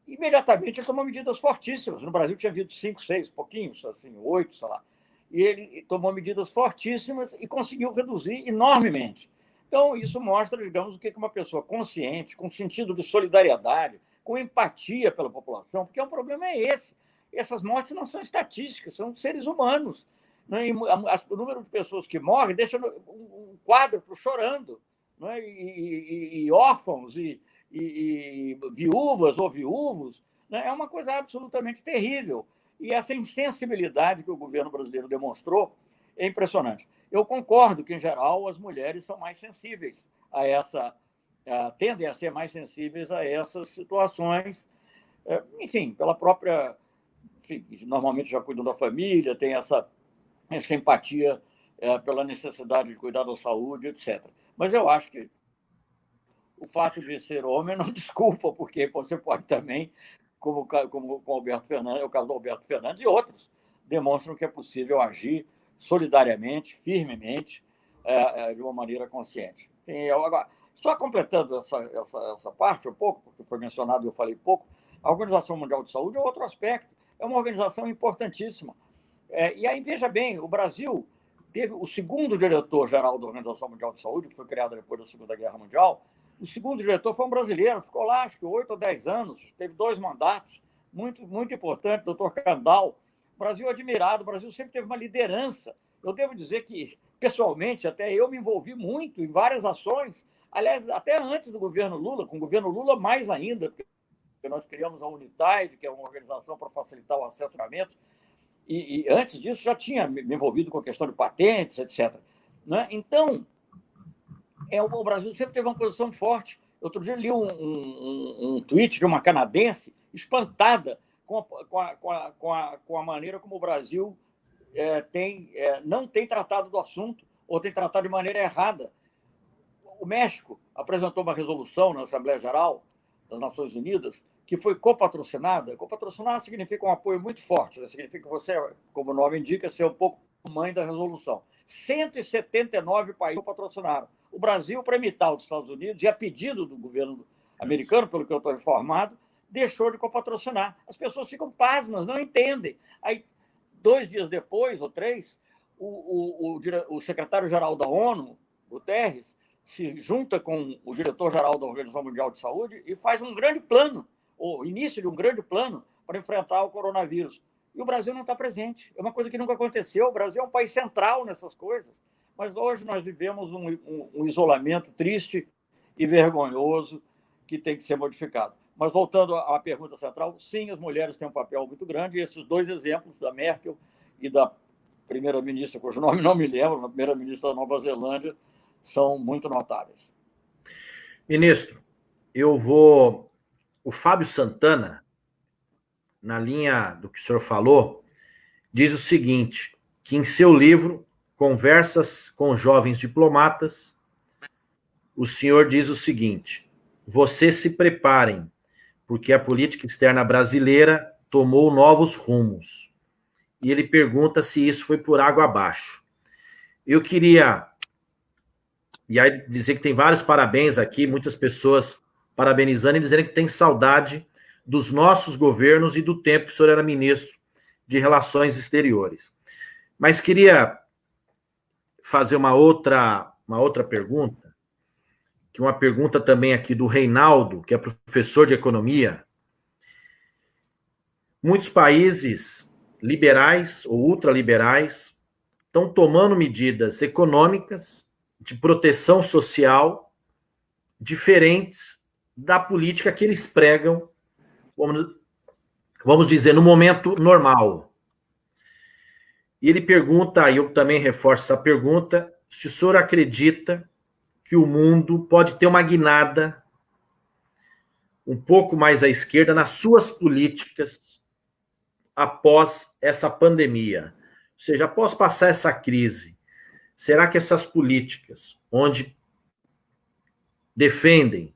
S2: Imediatamente ele tomou medidas fortíssimas. No Brasil tinha havido 5, 6, pouquinhos, assim, 8, sei lá. E ele tomou medidas fortíssimas e conseguiu reduzir enormemente. Então, isso mostra, digamos, o que uma pessoa consciente, com sentido de solidariedade, com empatia pela população, porque o problema é esse. Essas mortes não são estatísticas, são seres humanos. Né? E o número de pessoas que morrem deixa um quadro chorando. Né? E órfãos, e viúvas ou viúvos, né? É uma coisa absolutamente terrível. E essa insensibilidade que o governo brasileiro demonstrou é impressionante. Eu concordo que, em geral, as mulheres são mais sensíveis a tendem a ser mais sensíveis a essas situações, enfim, pela própria... Enfim, normalmente já cuidam da família, tem essa empatia pela necessidade de cuidar da saúde, etc. Mas eu acho que o fato de ser homem não desculpa, porque você pode também, como o Alberto Fernandes, é o caso do Alberto Fernandes e outros, demonstram que é possível agir solidariamente, firmemente, de uma maneira consciente. Agora, só completando essa parte um pouco, porque foi mencionado e eu falei pouco, a Organização Mundial de Saúde é outro aspecto, é uma organização importantíssima. E aí, veja bem, o Brasil teve o segundo diretor-geral da Organização Mundial de Saúde, que foi criado depois da Segunda Guerra Mundial. O segundo diretor foi um brasileiro, ficou lá, acho que 8 ou 10 anos, teve 2 mandatos, muito, muito importante, doutor Candal. O Brasil admirado, o Brasil sempre teve uma liderança. Eu devo dizer que, pessoalmente, até eu me envolvi muito em várias ações, aliás, até antes do governo Lula, com o governo Lula mais ainda, porque nós criamos a Unitaid, que é uma organização para facilitar o acesso ao tratamento, e antes disso já tinha me envolvido com a questão de patentes, etc. Né? Então, o Brasil sempre teve uma posição forte. Outro dia eu li um tweet de uma canadense espantada com a maneira como o Brasil não tem tratado do assunto ou tem tratado de maneira errada. O México apresentou uma resolução na Assembleia Geral das Nações Unidas que foi copatrocinada. Copatrocinada significa um apoio muito forte, né? Significa que você, como o nome indica, ser um pouco mãe da resolução. 179 países patrocinaram. O Brasil, para imitar os Estados Unidos, e a pedido do governo americano, pelo que eu estou informado, deixou de copatrocinar. As pessoas ficam pasmas, não entendem. Aí, 2 dias depois, ou 3, o secretário-geral da ONU, Guterres, se junta com o diretor-geral da Organização Mundial de Saúde e faz um grande plano, o início de um grande plano para enfrentar o coronavírus. E o Brasil não está presente. É uma coisa que nunca aconteceu. O Brasil é um país central nessas coisas. Mas hoje nós vivemos um isolamento triste e vergonhoso que tem que ser modificado. Mas voltando à pergunta central, sim, as mulheres têm um papel muito grande, e esses dois exemplos, da Merkel e da primeira-ministra, cujo nome não me lembro, a primeira-ministra da Nova Zelândia, são muito notáveis.
S1: Ministro, eu vou... O Fábio Santana, na linha do que o senhor falou, diz o seguinte, que em seu livro, Conversas com Jovens Diplomatas, o senhor diz o seguinte, vocês se preparem, porque a política externa brasileira tomou novos rumos. E ele pergunta se isso foi por água abaixo. Eu queria... E aí dizer que tem vários parabéns aqui, muitas pessoas parabenizando e dizendo que tem saudade dos nossos governos e do tempo que o senhor era ministro de Relações Exteriores. Mas queria fazer uma outra pergunta, que uma pergunta também aqui do Reinaldo, que é professor de economia. Muitos países liberais ou ultraliberais estão tomando medidas econômicas de proteção social diferentes da política que eles pregam, vamos dizer, no momento normal. E ele pergunta, e eu também reforço essa pergunta, se o senhor acredita que o mundo pode ter uma guinada um pouco mais à esquerda nas suas políticas após essa pandemia. Ou seja, após passar essa crise, será que essas políticas, onde defendem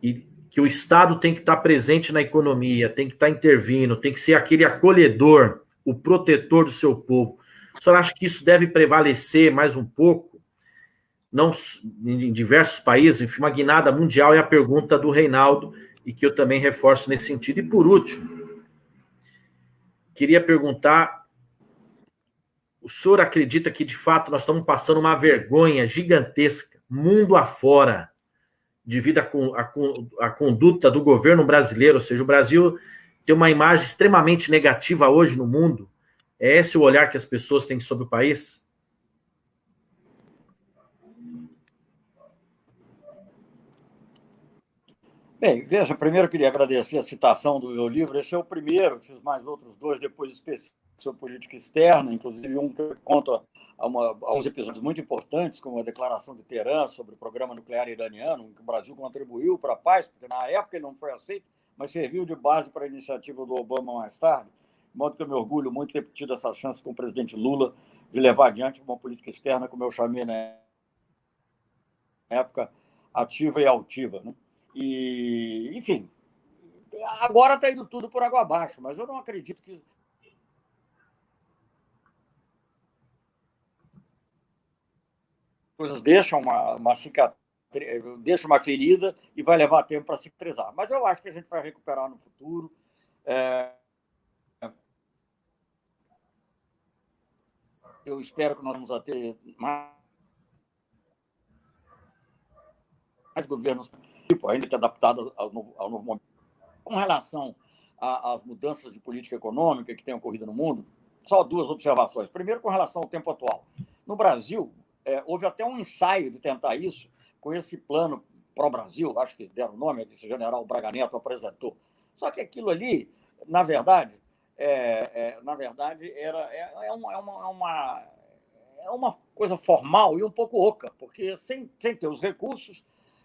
S1: e que o Estado tem que estar presente na economia, tem que estar intervindo, tem que ser aquele acolhedor, o protetor do seu povo, o senhor acha que isso deve prevalecer mais um pouco? Não, em diversos países, enfim, uma guinada mundial é a pergunta do Reinaldo, e que eu também reforço nesse sentido. E por último, queria perguntar, o senhor acredita que de fato nós estamos passando uma vergonha gigantesca, mundo afora, devido à conduta do governo brasileiro, ou seja, o Brasil tem uma imagem extremamente negativa hoje no mundo? É esse o olhar que as pessoas têm sobre o país?
S2: Bem, veja, primeiro eu queria agradecer a citação do meu livro. Esse é o primeiro, fiz mais outros dois depois específicos sobre política externa, inclusive um que conta a uns episódios muito importantes, como a declaração de Teherã sobre o programa nuclear iraniano, em que o Brasil contribuiu para a paz, porque na época ele não foi aceito, mas serviu de base para a iniciativa do Obama mais tarde, de modo que eu me orgulho muito de ter tido essa chance com o presidente Lula de levar adiante uma política externa, como eu chamei na época, ativa e altiva, né? E, enfim, agora está indo tudo por água abaixo, mas eu não acredito que coisas deixam uma cicatriz, deixam uma ferida e vai levar tempo para cicatrizar. Mas eu acho que a gente vai recuperar no futuro. Eu espero que nós vamos ter mais governos ainda que adaptado ao novo momento. Com relação às mudanças de política econômica que têm ocorrido no mundo, só duas observações. Primeiro, com relação ao tempo atual. No Brasil, houve até um ensaio de tentar isso com esse plano pró-Brasil, acho que deram o nome, esse general Braga Neto apresentou. Só que aquilo ali, na verdade, é uma coisa formal e um pouco oca, porque sem ter os recursos,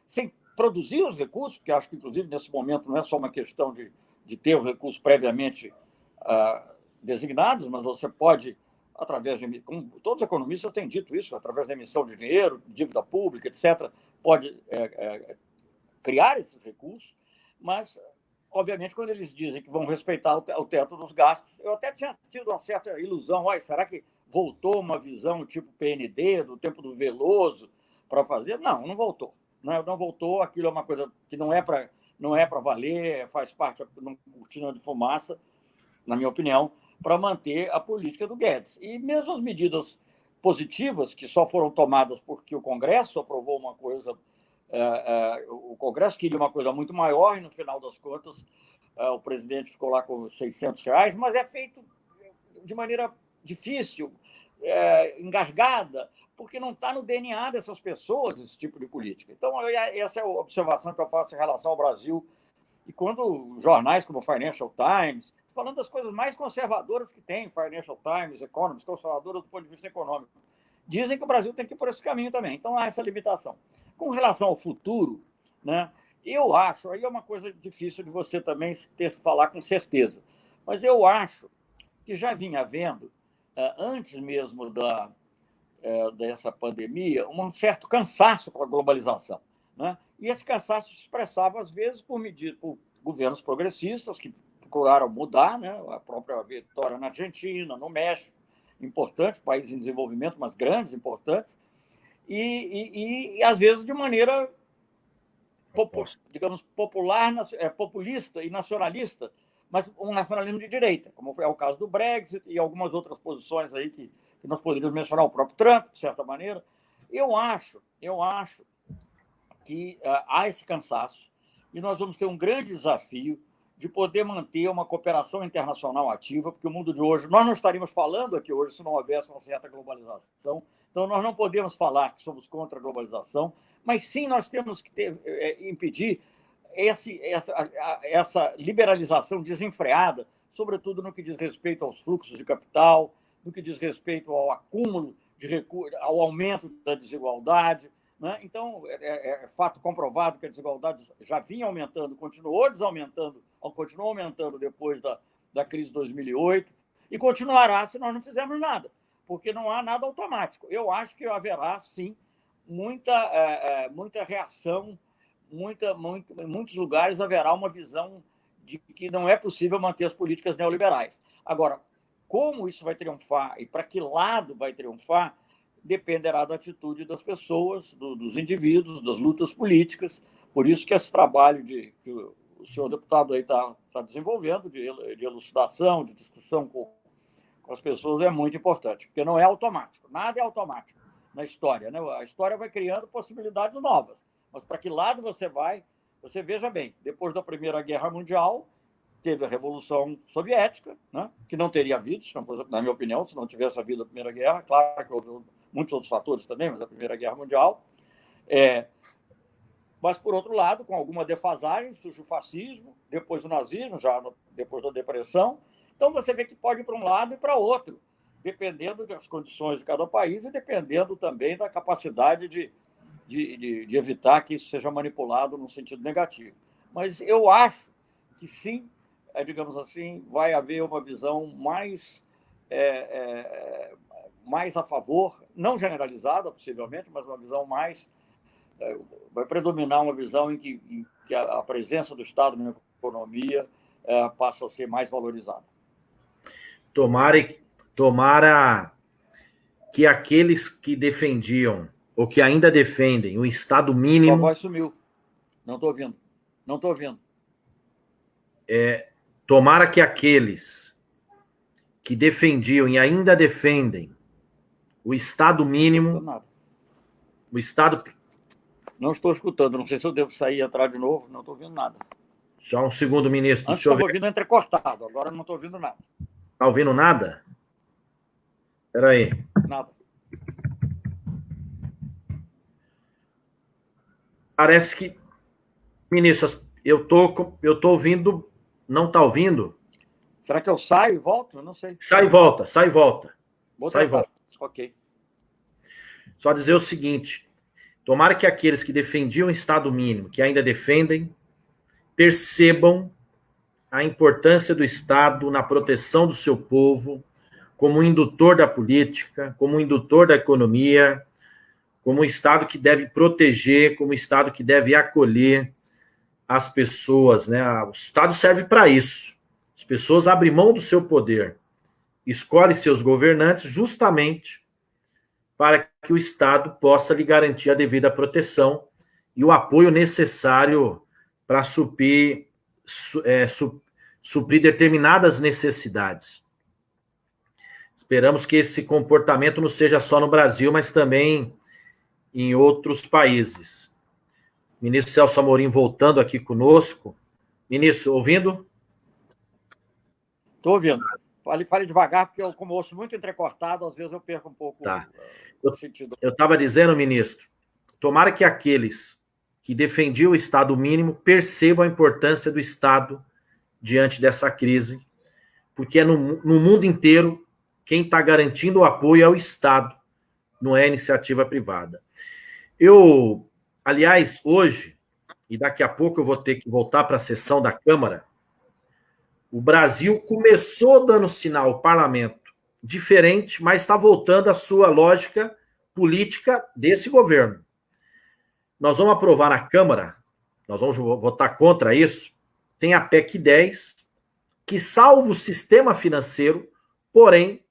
S2: sem produzir os recursos, que acho que, inclusive, nesse momento não é só uma questão de ter os recursos previamente designados, mas você pode, através de... Como todos os economistas têm dito isso, através da emissão de dinheiro, dívida pública, etc., pode criar esses recursos, mas, obviamente, quando eles dizem que vão respeitar o teto dos gastos, eu até tinha tido uma certa ilusão, será que voltou uma visão tipo PND, do tempo do Veloso, para fazer? Não, não voltou. Não voltou, aquilo é uma coisa que não é para valer, faz parte de uma cortina de fumaça, na minha opinião, para manter a política do Guedes. E mesmo as medidas positivas, que só foram tomadas porque o Congresso aprovou uma coisa, o Congresso queria uma coisa muito maior e, no final das contas, o presidente ficou lá com R$600, mas é feito de maneira difícil, engasgada, porque não está no DNA dessas pessoas esse tipo de política. Então, essa é a observação que eu faço em relação ao Brasil. E quando jornais como o Financial Times, falando das coisas mais conservadoras que tem, Financial Times, Economist, conservadoras do ponto de vista econômico, dizem que o Brasil tem que ir por esse caminho também. Então, há essa limitação. Com relação ao futuro, né, eu acho, aí é uma coisa difícil de você também falar com certeza, mas eu acho que já vinha havendo, antes mesmo dessa pandemia, um certo cansaço com a globalização, né? E esse cansaço se expressava, às vezes, por governos progressistas que procuraram mudar, né? A própria vitória na Argentina, no México, importante, países em desenvolvimento, mas grandes, importantes, e às vezes, de maneira, digamos, populista e nacionalista, mas um nacionalismo de direita, como é o caso do Brexit e algumas outras posições aí que nós poderíamos mencionar, o próprio Trump, de certa maneira. Eu acho que há esse cansaço e nós vamos ter um grande desafio de poder manter uma cooperação internacional ativa, porque o mundo de hoje, nós não estaríamos falando aqui hoje se não houvesse uma certa globalização, então nós não podemos falar que somos contra a globalização, mas sim nós temos que impedir essa liberalização desenfreada, sobretudo no que diz respeito aos fluxos de capital, no que diz respeito ao acúmulo de recursos, ao aumento da desigualdade, né? Então, é fato comprovado que a desigualdade já vinha aumentando, continuou aumentando depois da crise de 2008 e continuará se nós não fizermos nada, porque não há nada automático. Eu acho que haverá, sim, muita reação, em muitos lugares haverá uma visão de que não é possível manter as políticas neoliberais. Agora, como isso vai triunfar e para que lado vai triunfar, dependerá da atitude das pessoas, dos indivíduos, das lutas políticas. Por isso que esse trabalho que o senhor deputado aí está desenvolvendo, de elucidação, de discussão com as pessoas, é muito importante, porque não é automático. Nada é automático na história, né? A história vai criando possibilidades novas. Mas para que lado você vai? Você veja bem, depois da Primeira Guerra Mundial, teve a Revolução Soviética, né? Que não teria havido, na minha opinião, se não tivesse havido a Primeira Guerra. Claro que houve muitos outros fatores também, mas a Primeira Guerra Mundial. Mas, por outro lado, com alguma defasagem, surge o fascismo, depois o nazismo, já depois da Depressão. Então, você vê que pode ir para um lado e para outro, dependendo das condições de cada país e dependendo também da capacidade de evitar que isso seja manipulado num sentido negativo. Mas eu acho que sim, digamos assim, vai haver uma visão mais a favor, não generalizada, possivelmente, mas uma visão mais... vai predominar uma visão em que a presença do Estado na economia passa a ser mais valorizada.
S1: Tomara que aqueles que defendiam, ou que ainda defendem, o Estado mínimo...
S2: A voz sumiu. Não estou ouvindo.
S1: Tomara que aqueles que defendiam e ainda defendem o Estado mínimo... O Estado...
S2: Não estou escutando. Não sei se eu devo sair e entrar de novo. Não estou ouvindo nada.
S1: Só um segundo, ministro.
S2: Antes estava ouvindo entrecortado. Agora não estou ouvindo nada.
S1: Está ouvindo nada? Espera aí.
S2: Nada.
S1: Parece que... Ministro, eu tô ouvindo... Não está ouvindo?
S2: Será que eu saio e volto? Eu não sei.
S1: Sai e volta.
S2: Ok.
S1: Só dizer o seguinte... Tomara que aqueles que defendiam o Estado mínimo, que ainda defendem, percebam a importância do Estado na proteção do seu povo, como indutor da política, como indutor da economia, como um Estado que deve proteger, como um Estado que deve acolher as pessoas, né? O Estado serve para isso. As pessoas abrem mão do seu poder, escolhem seus governantes justamente para que o Estado possa lhe garantir a devida proteção e o apoio necessário para suprir determinadas necessidades. Esperamos que esse comportamento não seja só no Brasil, mas também em outros países. Ministro Celso Amorim voltando aqui conosco. Ministro, ouvindo?
S2: Estou ouvindo. Fale devagar, porque eu, como ouço muito entrecortado, às vezes eu perco um pouco
S1: o sentido. Eu estava dizendo, ministro, tomara que aqueles que defendiam o Estado mínimo percebam a importância do Estado diante dessa crise, porque é no mundo inteiro quem está garantindo o apoio é o Estado, não é a iniciativa privada. Aliás, hoje, e daqui a pouco eu vou ter que voltar para a sessão da Câmara, o Brasil começou dando sinal ao parlamento diferente, mas está voltando à sua lógica política desse governo. Nós vamos aprovar na Câmara, nós vamos votar contra isso, tem a PEC 10, que salva o sistema financeiro, porém,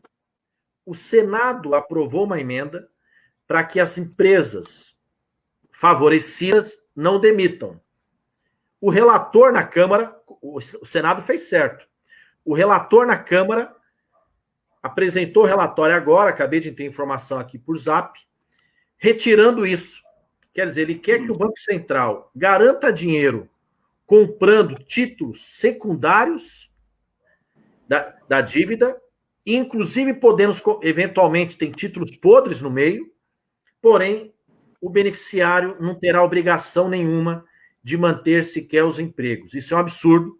S1: o Senado aprovou uma emenda para que as empresas favorecidas não demitam. O relator na Câmara, o Senado fez certo. O relator na Câmara apresentou o relatório agora, acabei de ter informação aqui por Zap, retirando isso. Quer dizer, ele quer que o Banco Central garanta dinheiro comprando títulos secundários da dívida, inclusive podemos, eventualmente, tem títulos podres no meio, porém, o beneficiário não terá obrigação nenhuma de manter sequer os empregos. Isso é um absurdo.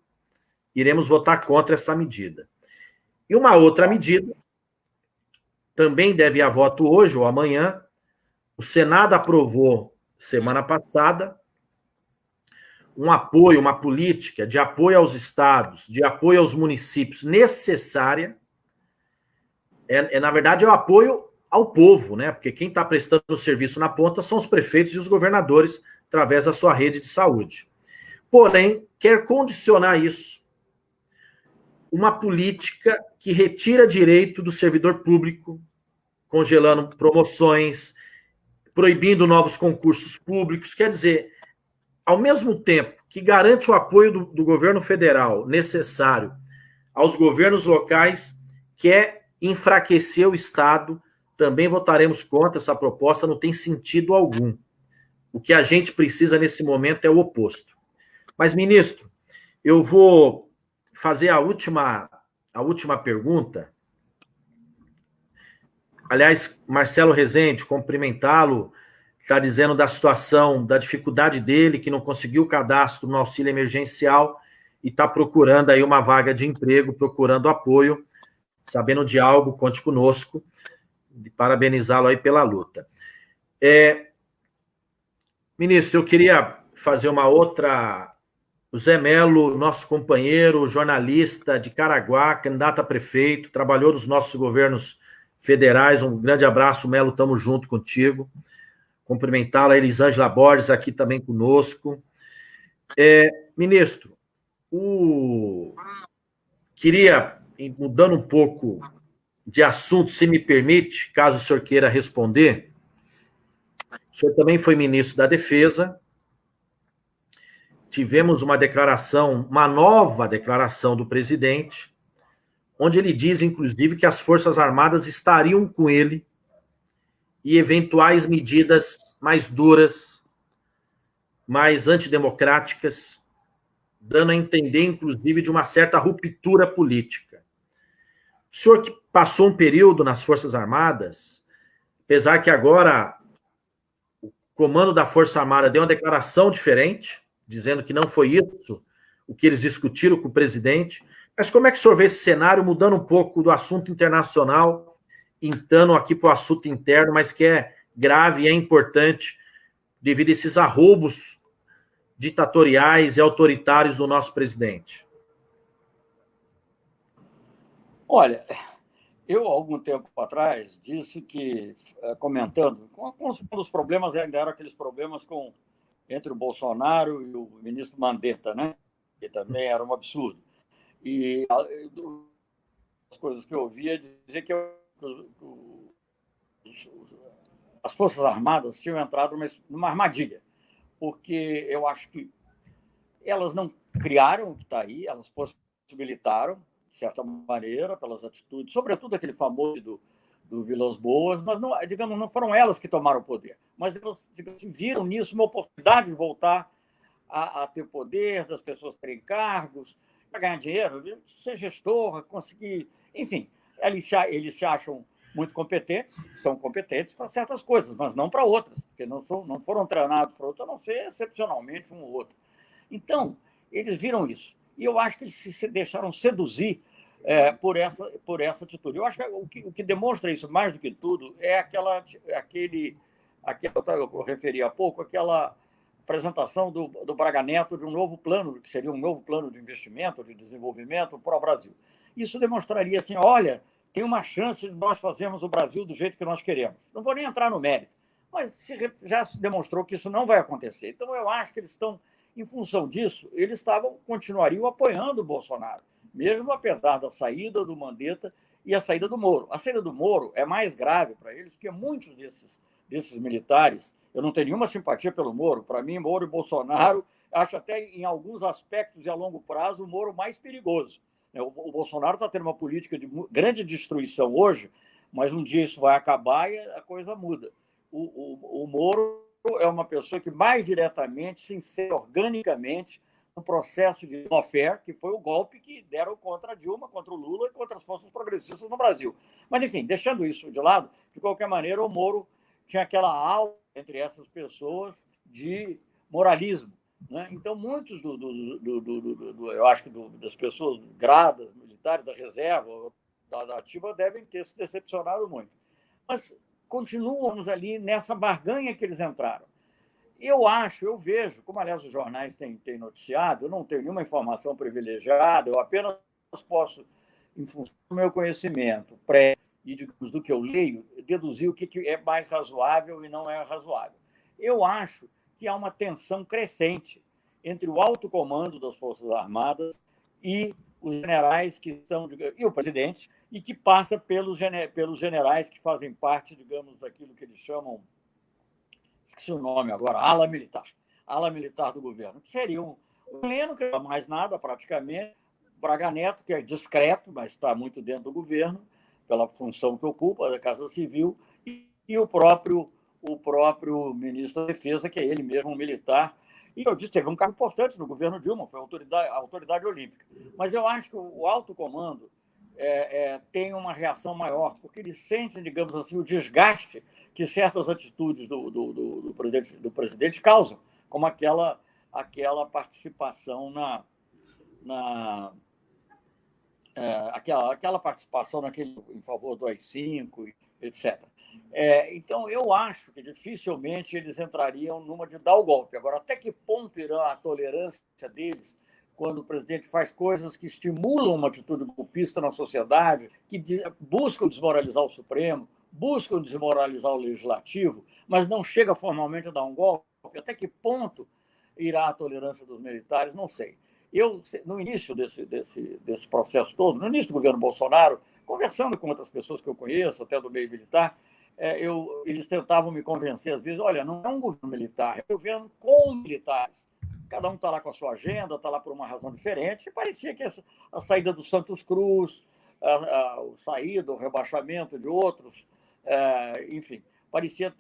S1: Iremos votar contra essa medida. E uma outra medida, também deve ir a voto hoje ou amanhã, o Senado aprovou, semana passada, um apoio, uma política de apoio aos estados, de apoio aos municípios necessária. Na verdade, é o apoio ao povo, né? Porque quem está prestando o serviço na ponta são os prefeitos e os governadores, através da sua rede de saúde. Porém, quer condicionar isso uma política que retira direito do servidor público, congelando promoções, proibindo novos concursos públicos. Quer dizer, ao mesmo tempo que garante o apoio do governo federal necessário aos governos locais, quer enfraquecer o Estado. Também votaremos contra essa proposta, não tem sentido algum. O que a gente precisa nesse momento é o oposto. Mas, ministro, eu vou fazer a última pergunta. Aliás, Marcelo Rezende, cumprimentá-lo, está dizendo da situação, da dificuldade dele, que não conseguiu o cadastro no auxílio emergencial e está procurando aí uma vaga de emprego, procurando apoio. Sabendo de algo, conte conosco. Parabenizá-lo aí pela luta. Ministro, eu queria fazer uma outra. O Zé Melo, nosso companheiro, jornalista de Caraguá, candidato a prefeito, trabalhou nos nossos governos federais. Um grande abraço, Melo, estamos junto contigo. Cumprimentá-la, a Elisângela Borges aqui também conosco. Ministro, queria, mudando um pouco de assunto, se me permite, caso o senhor queira responder. O senhor também foi ministro da Defesa. Tivemos uma nova declaração do presidente, onde ele diz, inclusive, que as Forças Armadas estariam com ele e eventuais medidas mais duras, mais antidemocráticas, dando a entender, inclusive, de uma certa ruptura política. O senhor que passou um período nas Forças Armadas, apesar que agora o comando da Força Armada deu uma declaração diferente, dizendo que não foi isso o que eles discutiram com o presidente, mas como é que o senhor vê esse cenário, mudando um pouco do assunto internacional, entrando aqui para o assunto interno, mas que é grave e é importante devido a esses arroubos ditatoriais e autoritários do nosso presidente?
S2: Olha, eu, há algum tempo atrás, disse que, comentando, um dos problemas ainda eram aqueles problemas entre o Bolsonaro e o ministro Mandetta, né? Que também era um absurdo. E as coisas que eu ouvia dizer que as Forças Armadas tinham entrado numa armadilha, porque eu acho que elas não criaram o que está aí, elas possibilitaram, de certa maneira, pelas atitudes, sobretudo aquele famoso do Vilas Boas, mas não, digamos, não foram elas que tomaram o poder, mas elas, digamos, viram nisso uma oportunidade de voltar a ter poder, das pessoas terem cargos, para ganhar dinheiro, ser gestor, conseguir Enfim, eles se acham muito competentes, são competentes para certas coisas, mas não para outras, porque não foram treinados para outras, a não ser excepcionalmente um ou outro. Então, eles viram isso. E eu acho que eles se deixaram seduzir por essa atitude. Eu acho que o que demonstra isso, mais do que tudo, é aquela eu referi há pouco, aquela apresentação do Braga Neto de um novo plano, que seria um novo plano de investimento, de desenvolvimento para o Brasil. Isso demonstraria assim, olha, tem uma chance de nós fazermos o Brasil do jeito que nós queremos. Não vou nem entrar no mérito, mas já se demonstrou que isso não vai acontecer. Então, eu acho que eles estão, em função disso, eles continuariam apoiando o Bolsonaro, mesmo apesar da saída do Mandetta e a saída do Moro. A saída do Moro é mais grave para eles, porque muitos desses militares, eu não tenho nenhuma simpatia pelo Moro. Para mim, Moro e Bolsonaro, acho até em alguns aspectos e a longo prazo o Moro mais perigoso. O Bolsonaro está tendo uma política de grande destruição hoje, mas um dia isso vai acabar e a coisa muda. O Moro é uma pessoa que mais diretamente se insere organicamente no processo de lawfare, que foi o golpe que deram contra a Dilma, contra o Lula e contra as forças progressistas no Brasil. Mas, enfim, deixando isso de lado, de qualquer maneira, o Moro tinha aquela aura entre essas pessoas de moralismo. Né? Então, muitos eu acho que das pessoas gradas, militares, da reserva, da ativa, devem ter se decepcionado muito. Mas continuamos ali nessa barganha que eles entraram. Eu vejo, como aliás os jornais têm noticiado, eu não tenho nenhuma informação privilegiada, eu apenas posso, em função do meu conhecimento e do que eu leio, deduzir o que é mais razoável e não é razoável. Eu acho que há uma tensão crescente entre o alto comando das Forças Armadas e os generais e o presidente, e que passa pelos generais que fazem parte, digamos, daquilo que eles chamam, esqueci o nome agora, ala militar do governo, que seria o Heleno, que não é mais nada praticamente, Braga Neto, que é discreto, mas está muito dentro do governo, pela função que ocupa, da Casa Civil, e o próprio ministro da Defesa, que é ele mesmo um militar. E eu disse, teve um cargo importante no governo Dilma, foi a autoridade olímpica. Mas eu acho que o alto comando tem uma reação maior, porque eles sentem, digamos assim, o desgaste que certas atitudes do presidente causam, como aquela participação aquela participação em favor do AI-5, etc. Então, eu acho que dificilmente eles entrariam numa de dar o golpe. Agora, até que ponto irá a tolerância deles quando o presidente faz coisas que estimulam uma atitude golpista na sociedade, que buscam desmoralizar o Supremo, buscam desmoralizar o Legislativo, mas não chega formalmente a dar um golpe? Até que ponto irá a tolerância dos militares? Não sei. No início desse processo todo, no início do governo Bolsonaro, conversando com outras pessoas que eu conheço, até do meio militar, eles tentavam me convencer, às vezes, olha, não é um governo militar, é um governo com militares. Cada um está lá com a sua agenda, está lá por uma razão diferente, e parecia que a saída do Santos Cruz, o rebaixamento de outros, enfim, parecia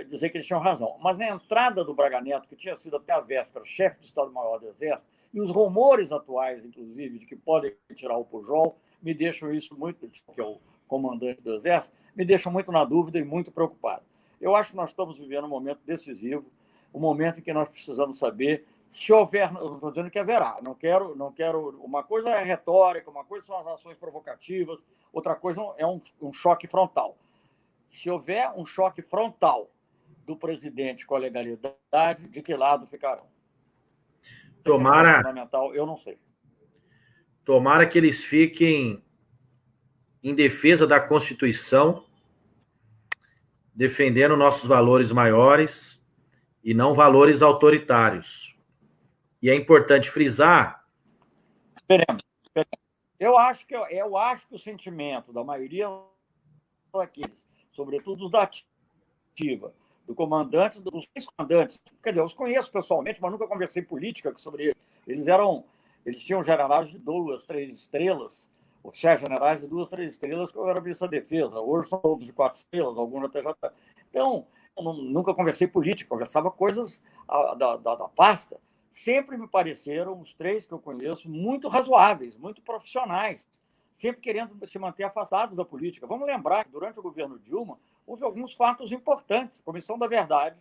S2: dizer que eles tinham razão. Mas na entrada do Braga Neto, que tinha sido até a véspera chefe de Estado-Maior do Exército, e os rumores atuais, inclusive, de que podem tirar o Pujol, me deixam isso muito, que é o comandante do Exército, me deixam muito na dúvida e muito preocupado. Eu acho que nós estamos vivendo um momento decisivo, um momento em que nós precisamos saber se houver, não estou dizendo que haverá, não quero, uma coisa é retórica, uma coisa são as ações provocativas, outra coisa é um choque frontal. Se houver um choque frontal do presidente com a legalidade, de que lado ficarão?
S1: Tomara,
S2: fundamental, eu não sei.
S1: Tomara que eles fiquem em defesa da Constituição, defendendo nossos valores maiores e não valores autoritários. E é importante frisar...
S2: Esperemos. Eu acho que o sentimento da maioria daqueles, sobretudo os da ativa, do comandante, dos ex-comandantes, quer dizer, eu os conheço pessoalmente, mas nunca conversei política sobre eles. Eles tinham generais de 2, 3 estrelas, oficiais generais de 2, 3 estrelas, que eu era ministro da Defesa. Hoje são todos de 4 estrelas, alguns até já. Então, eu nunca conversei política, conversava coisas da pasta. Sempre me pareceram, os 3 que eu conheço, muito razoáveis, muito profissionais. sempre querendo se manter afastados da política. Vamos lembrar que, durante o governo Dilma, houve alguns fatos importantes. A Comissão da Verdade,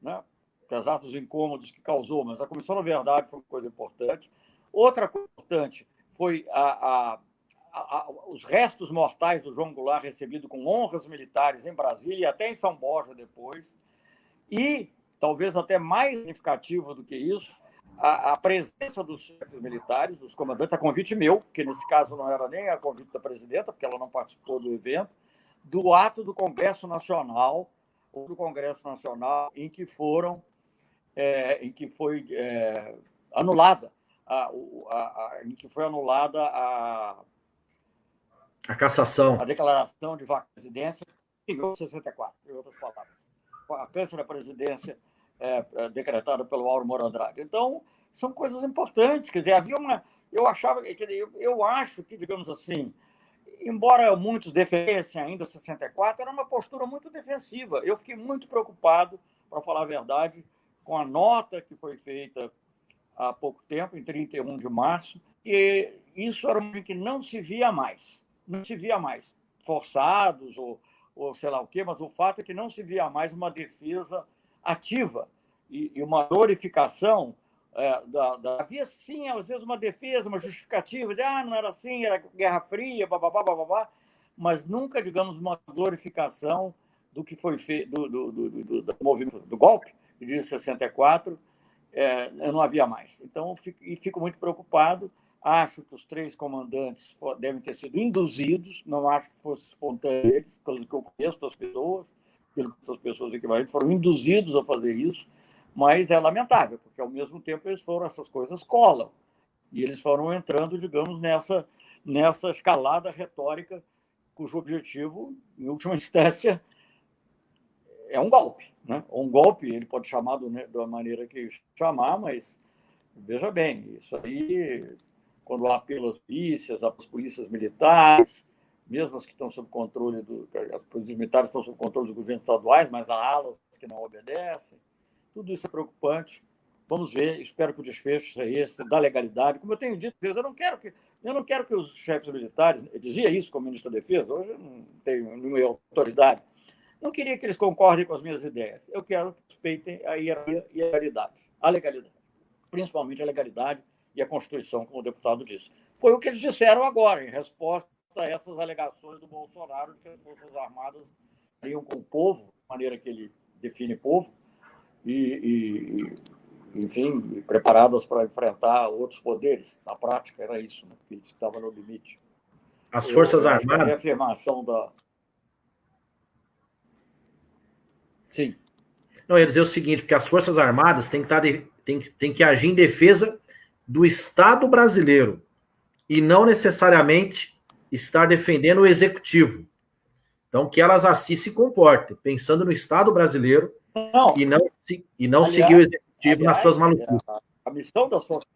S2: né? Apesar dos incômodos que causou, mas a Comissão da Verdade foi uma coisa importante. Outra coisa importante foi os restos mortais do João Goulart recebidos com honras militares em Brasília e até em São Borja depois. E, talvez até mais significativo do que isso, a presença dos chefes militares, dos comandantes, a convite meu, que nesse caso não era nem a convite da presidenta, porque ela não participou do evento, do ato do Congresso Nacional, ou do Congresso Nacional, em que foi anulada
S1: a cassação,
S2: a declaração de vaga de presidência em 64, em outras palavras. A câncer da presidência decretada pelo Auro Moro Andrade. Então, são coisas importantes. Quer dizer, havia uma... Eu acho que, digamos assim, embora muitos defendessem ainda 64, era uma postura muito defensiva. Eu fiquei muito preocupado, para falar a verdade, com a nota que foi feita há pouco tempo, em 31 de março, e isso era um que não se via mais. Não se via mais forçados ou sei lá o quê, mas o fato é que não se via mais uma defesa ativa e uma glorificação havia, sim, às vezes, uma defesa, uma justificativa, de não era assim, era Guerra Fria, bababá, mas nunca, digamos, uma glorificação do que foi feito, do movimento do golpe de 64, não havia mais. Então, fico muito preocupado. Acho que os 3 comandantes devem ter sido induzidos, não acho que fosse espontâneo eles, pelo que eu conheço das pessoas, pelo que as pessoas equivalentes foram induzidos a fazer isso, mas é lamentável, porque, ao mesmo tempo, essas coisas colam, e eles foram entrando, digamos, nessa escalada retórica, cujo objetivo, em última instância, é um golpe, né? Um golpe, ele pode chamar da maneira que chamar, mas, veja bem, isso aí... Quando há pelas polícias militares, mesmo as que estão sob controle as polícias militares estão sob controle dos governos estaduais, mas há alas que não obedecem. Tudo isso é preocupante. Vamos ver, espero que o desfecho seja esse, da legalidade. Como eu tenho dito, eu não quero que os chefes militares, eu dizia isso como ministro da Defesa, hoje eu não tenho nenhuma autoridade, não queria que eles concordem com as minhas ideias. Eu quero que respeitem a hierarquia e a legalidade, principalmente a legalidade e a Constituição, como o deputado disse. Foi o que eles disseram agora, em resposta a essas alegações do Bolsonaro de que as Forças Armadas estariam com o povo, de maneira que ele define povo, enfim, preparadas para enfrentar outros poderes. Na prática, era isso, né? Que estava no limite.
S1: As Forças Armadas...
S2: A reafirmação da... Sim.
S1: Não, eu ia dizer o seguinte, porque as Forças Armadas têm que agir em defesa do Estado brasileiro e não necessariamente estar defendendo o Executivo. Então, que elas assim se comportem, pensando no Estado brasileiro e não seguir o Executivo nas suas maluquices.
S2: A missão das Forças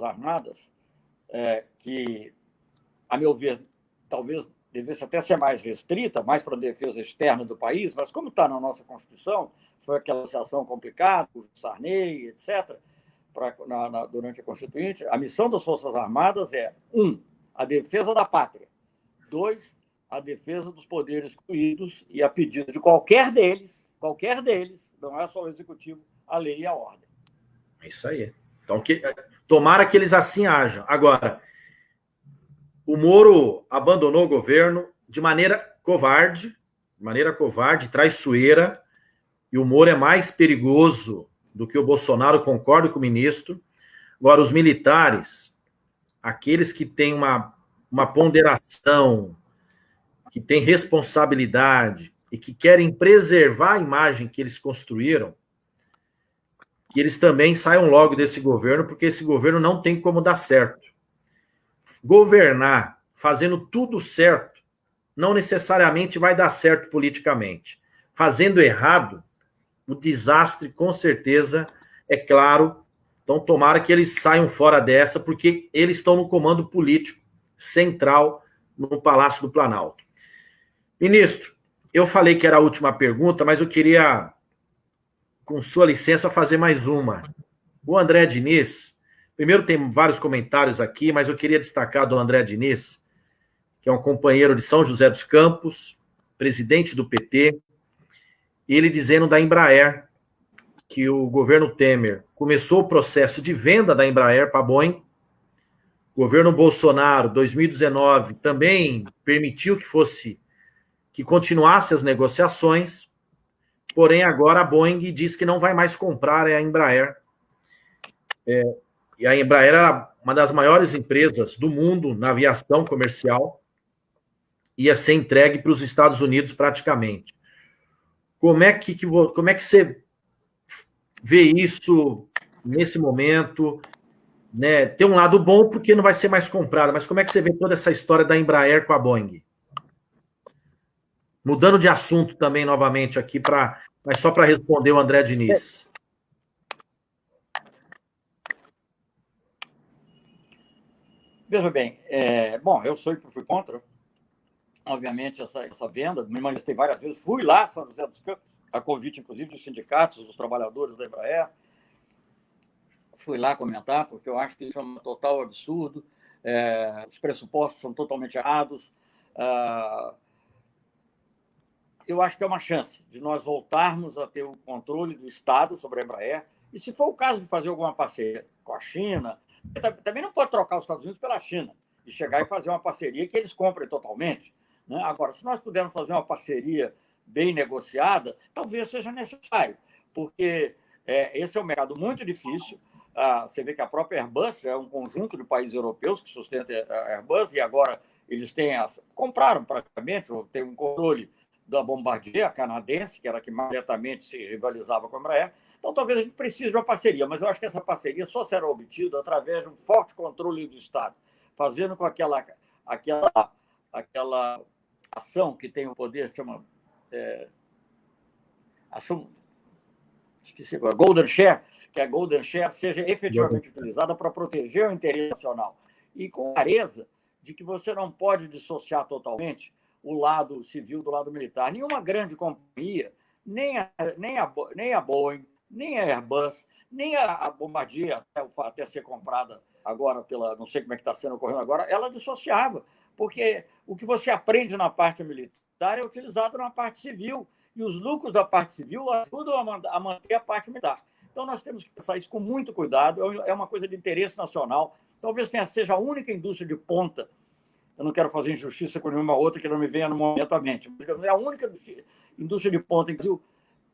S2: Armadas, que, a meu ver, talvez devesse até ser mais restrita, mais para a defesa externa do país, mas como está na nossa Constituição, foi aquela situação complicada, o Sarney, etc., durante a Constituinte, a missão das Forças Armadas é 1, a defesa da pátria, 2, a defesa dos poderes excluídos e a pedido de qualquer deles, não é só o Executivo, a lei e a ordem.
S1: É isso aí. Então, tomara que eles assim ajam. Agora, o Moro abandonou o governo de maneira covarde, traiçoeira, e o Moro é mais perigoso do que o Bolsonaro, concordo com o ministro. Agora, os militares, aqueles que têm uma ponderação, que têm responsabilidade e que querem preservar a imagem que eles construíram, que eles também saiam logo desse governo, porque esse governo não tem como dar certo. Governar fazendo tudo certo não necessariamente vai dar certo politicamente. Fazendo errado, o desastre, com certeza, é claro. Então, tomara que eles saiam fora dessa, porque eles estão no comando político central no Palácio do Planalto. Ministro, eu falei que era a última pergunta, mas eu queria, com sua licença, fazer mais uma. O André Diniz Primeiro, tem vários comentários aqui, mas eu queria destacar do André Diniz, que é um companheiro de São José dos Campos, presidente do PT, ele dizendo da Embraer, que o governo Temer começou o processo de venda da Embraer para a Boeing. O governo Bolsonaro, 2019, também permitiu que continuasse as negociações, porém agora a Boeing diz que não vai mais comprar a Embraer. E a Embraer era uma das maiores empresas do mundo na aviação comercial, ia ser entregue para os Estados Unidos praticamente. Como é que você vê isso nesse momento? Né? Tem um lado bom porque não vai ser mais comprada, mas como é que você vê toda essa história da Embraer com a Boeing? Mudando de assunto também novamente aqui, mas só para responder o André Diniz.
S2: Veja bem, bom, eu sempre fui contra, obviamente, essa venda, me manifestei várias vezes, fui lá, São José dos Campos, a convite, inclusive, dos sindicatos, dos trabalhadores da Embraer, fui lá comentar, porque eu acho que isso é um total absurdo, os pressupostos são totalmente errados, eu acho que é uma chance de nós voltarmos a ter o controle do Estado sobre a Embraer, e se for o caso de fazer alguma parceria com a China, também não pode trocar os Estados Unidos pela China e chegar e fazer uma parceria que eles comprem totalmente. Né? Agora, se nós pudermos fazer uma parceria bem negociada, talvez seja necessário, porque esse é um mercado muito difícil. Você vê que a própria Airbus é um conjunto de países europeus que sustenta a Airbus, e agora eles compraram praticamente, ou têm um controle da Bombardier, a canadense, que era a que mais diretamente se rivalizava com a Embraer. Então, talvez a gente precise de uma parceria, mas eu acho que essa parceria só será obtida através de um forte controle do Estado, fazendo com aquela ação que tem o poder, chama ação, esqueci agora, Golden Share, que a Golden Share seja efetivamente utilizada para proteger o interesse nacional. E com clareza de que você não pode dissociar totalmente o lado civil do lado militar. Nenhuma grande companhia, nem a Boeing, nem a Airbus, nem a Bombardier, até ser comprada agora pela, não sei como é que está sendo ocorrendo agora, ela dissociava, porque o que você aprende na parte militar é utilizado na parte civil, e os lucros da parte civil ajudam a manter a parte militar. Então, nós temos que pensar isso com muito cuidado, é uma coisa de interesse nacional, talvez seja a única indústria de ponta. Eu não quero fazer injustiça com nenhuma outra que não me venha no momento à mente. É a única indústria de ponta que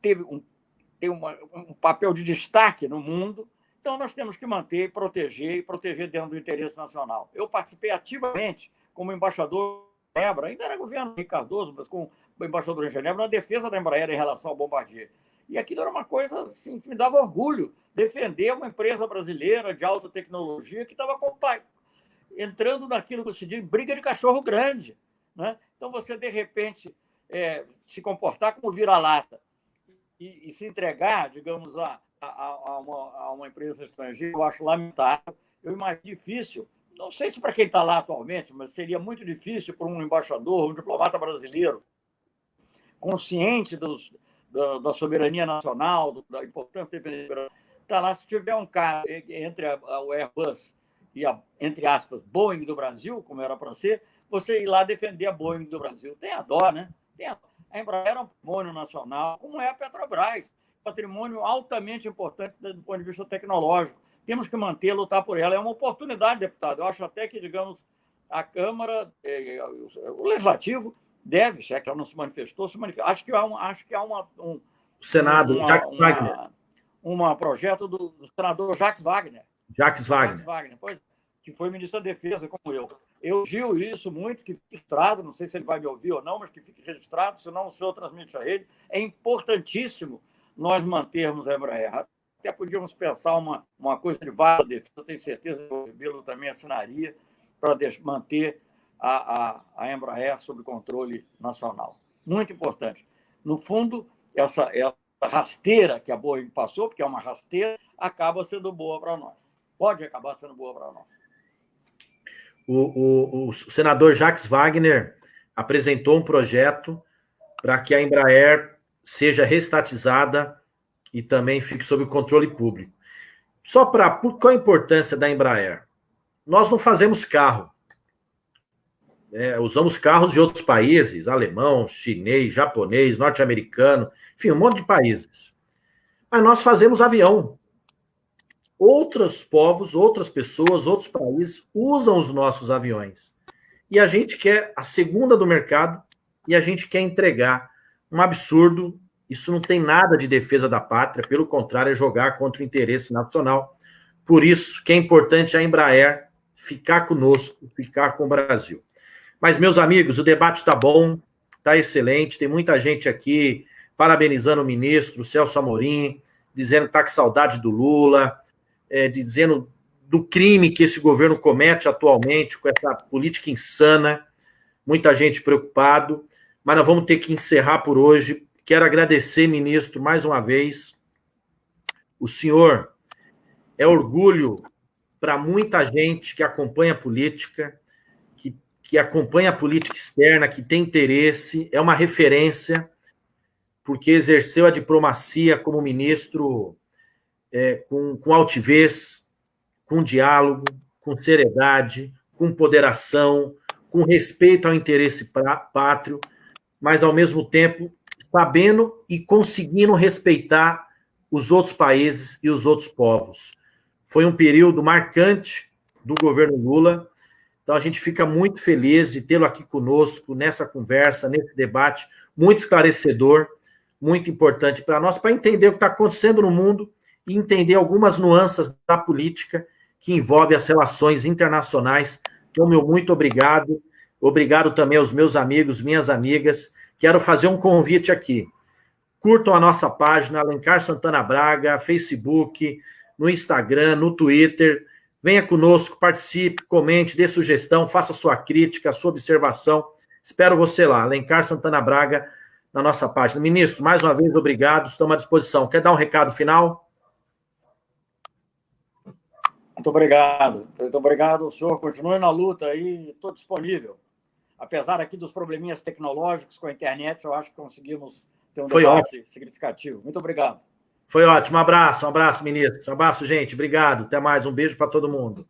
S2: tem um papel de destaque no mundo. Então, nós temos que manter e proteger dentro do interesse nacional. Eu participei ativamente como embaixador da Embraer, ainda era governo Henrique Cardoso, mas como embaixador em Genebra, na defesa da Embraer em relação ao Bombardier. E aquilo era uma coisa assim, que me dava orgulho, defender uma empresa brasileira de alta tecnologia que estava entrando naquilo que se diz briga de cachorro grande. Né? Então, você, de repente, se comportar como vira-lata e se entregar, digamos, a uma empresa estrangeira, eu acho lamentável. Eu imagino difícil, não sei se para quem está lá atualmente, mas seria muito difícil para um embaixador, um diplomata brasileiro, consciente da soberania nacional, da importância de defender. Está lá, se tiver um cara entre o Airbus e entre aspas, Boeing do Brasil, como era para ser, você ir lá defender a Boeing do Brasil. Tem a dó, né? A Embraer é um patrimônio nacional, como é a Petrobras, patrimônio altamente importante do ponto de vista tecnológico. Temos que manter, lutar por ela. É uma oportunidade, deputado. Eu acho até que, digamos, a Câmara, o Legislativo deve, se é que ela não se manifestou, se manifestou. Acho que há
S1: o Senado,
S2: um projeto do senador Jacques Wagner.
S1: Jacques Wagner,
S2: pois, que foi ministro da Defesa, como eu. Eu digo isso muito, que fique registrado, não sei se ele vai me ouvir ou não, mas que fique registrado, senão o senhor transmite a ele. É importantíssimo nós mantermos a Embraer. Até podíamos pensar uma coisa de vale defesa, eu tenho certeza que o Rebelo também assinaria para manter a Embraer sob controle nacional. Muito importante. No fundo, essa rasteira que a Boeing passou, porque é uma rasteira, acaba sendo boa para nós. Pode acabar sendo boa para nós.
S1: O senador Jacques Wagner apresentou um projeto para que a Embraer seja reestatizada e também fique sob o controle público. qual a importância da Embraer? Nós não fazemos carro. Usamos carros de outros países, alemão, chinês, japonês, norte-americano, enfim, um monte de países. Mas nós fazemos avião. Outros povos, outras pessoas, outros países usam os nossos aviões. E a gente quer a segunda do mercado e a gente quer entregar. Um absurdo, isso não tem nada de defesa da pátria, pelo contrário, é jogar contra o interesse nacional. Por isso que é importante a Embraer ficar conosco, ficar com o Brasil. Mas, meus amigos, o debate está bom, está excelente, tem muita gente aqui parabenizando o ministro, o Celso Amorim, dizendo que está com saudade do Lula, dizendo do crime que esse governo comete atualmente, com essa política insana, muita gente preocupado, mas nós vamos ter que encerrar por hoje. Quero agradecer, ministro, mais uma vez. O senhor é orgulho para muita gente que acompanha a política, que acompanha a política externa, que tem interesse, é uma referência, porque exerceu a diplomacia como ministro com altivez, com diálogo, com seriedade, com ponderação, com respeito ao interesse pátrio, mas, ao mesmo tempo, sabendo e conseguindo respeitar os outros países e os outros povos. Foi um período marcante do governo Lula. Então, a gente fica muito feliz de tê-lo aqui conosco nessa conversa, nesse debate, muito esclarecedor, muito importante para nós, para entender o que está acontecendo no mundo e entender algumas nuances da política que envolve as relações internacionais. Então, meu muito obrigado. Obrigado também aos meus amigos, minhas amigas. Quero fazer um convite aqui. Curtam a nossa página, Alencar Santana Braga, Facebook, no Instagram, no Twitter. Venha conosco, participe, comente, dê sugestão, faça sua crítica, sua observação. Espero você lá, Alencar Santana Braga, na nossa página. Ministro, mais uma vez, obrigado, estamos à disposição. Quer dar um recado final?
S2: Muito obrigado. Muito obrigado, o senhor. Continue na luta aí, estou disponível. Apesar aqui dos probleminhas tecnológicos com a internet, eu acho que conseguimos ter um debate significativo. Muito obrigado.
S1: Foi ótimo. Um abraço, ministro. Um abraço, gente. Obrigado. Até mais. Um beijo para todo mundo.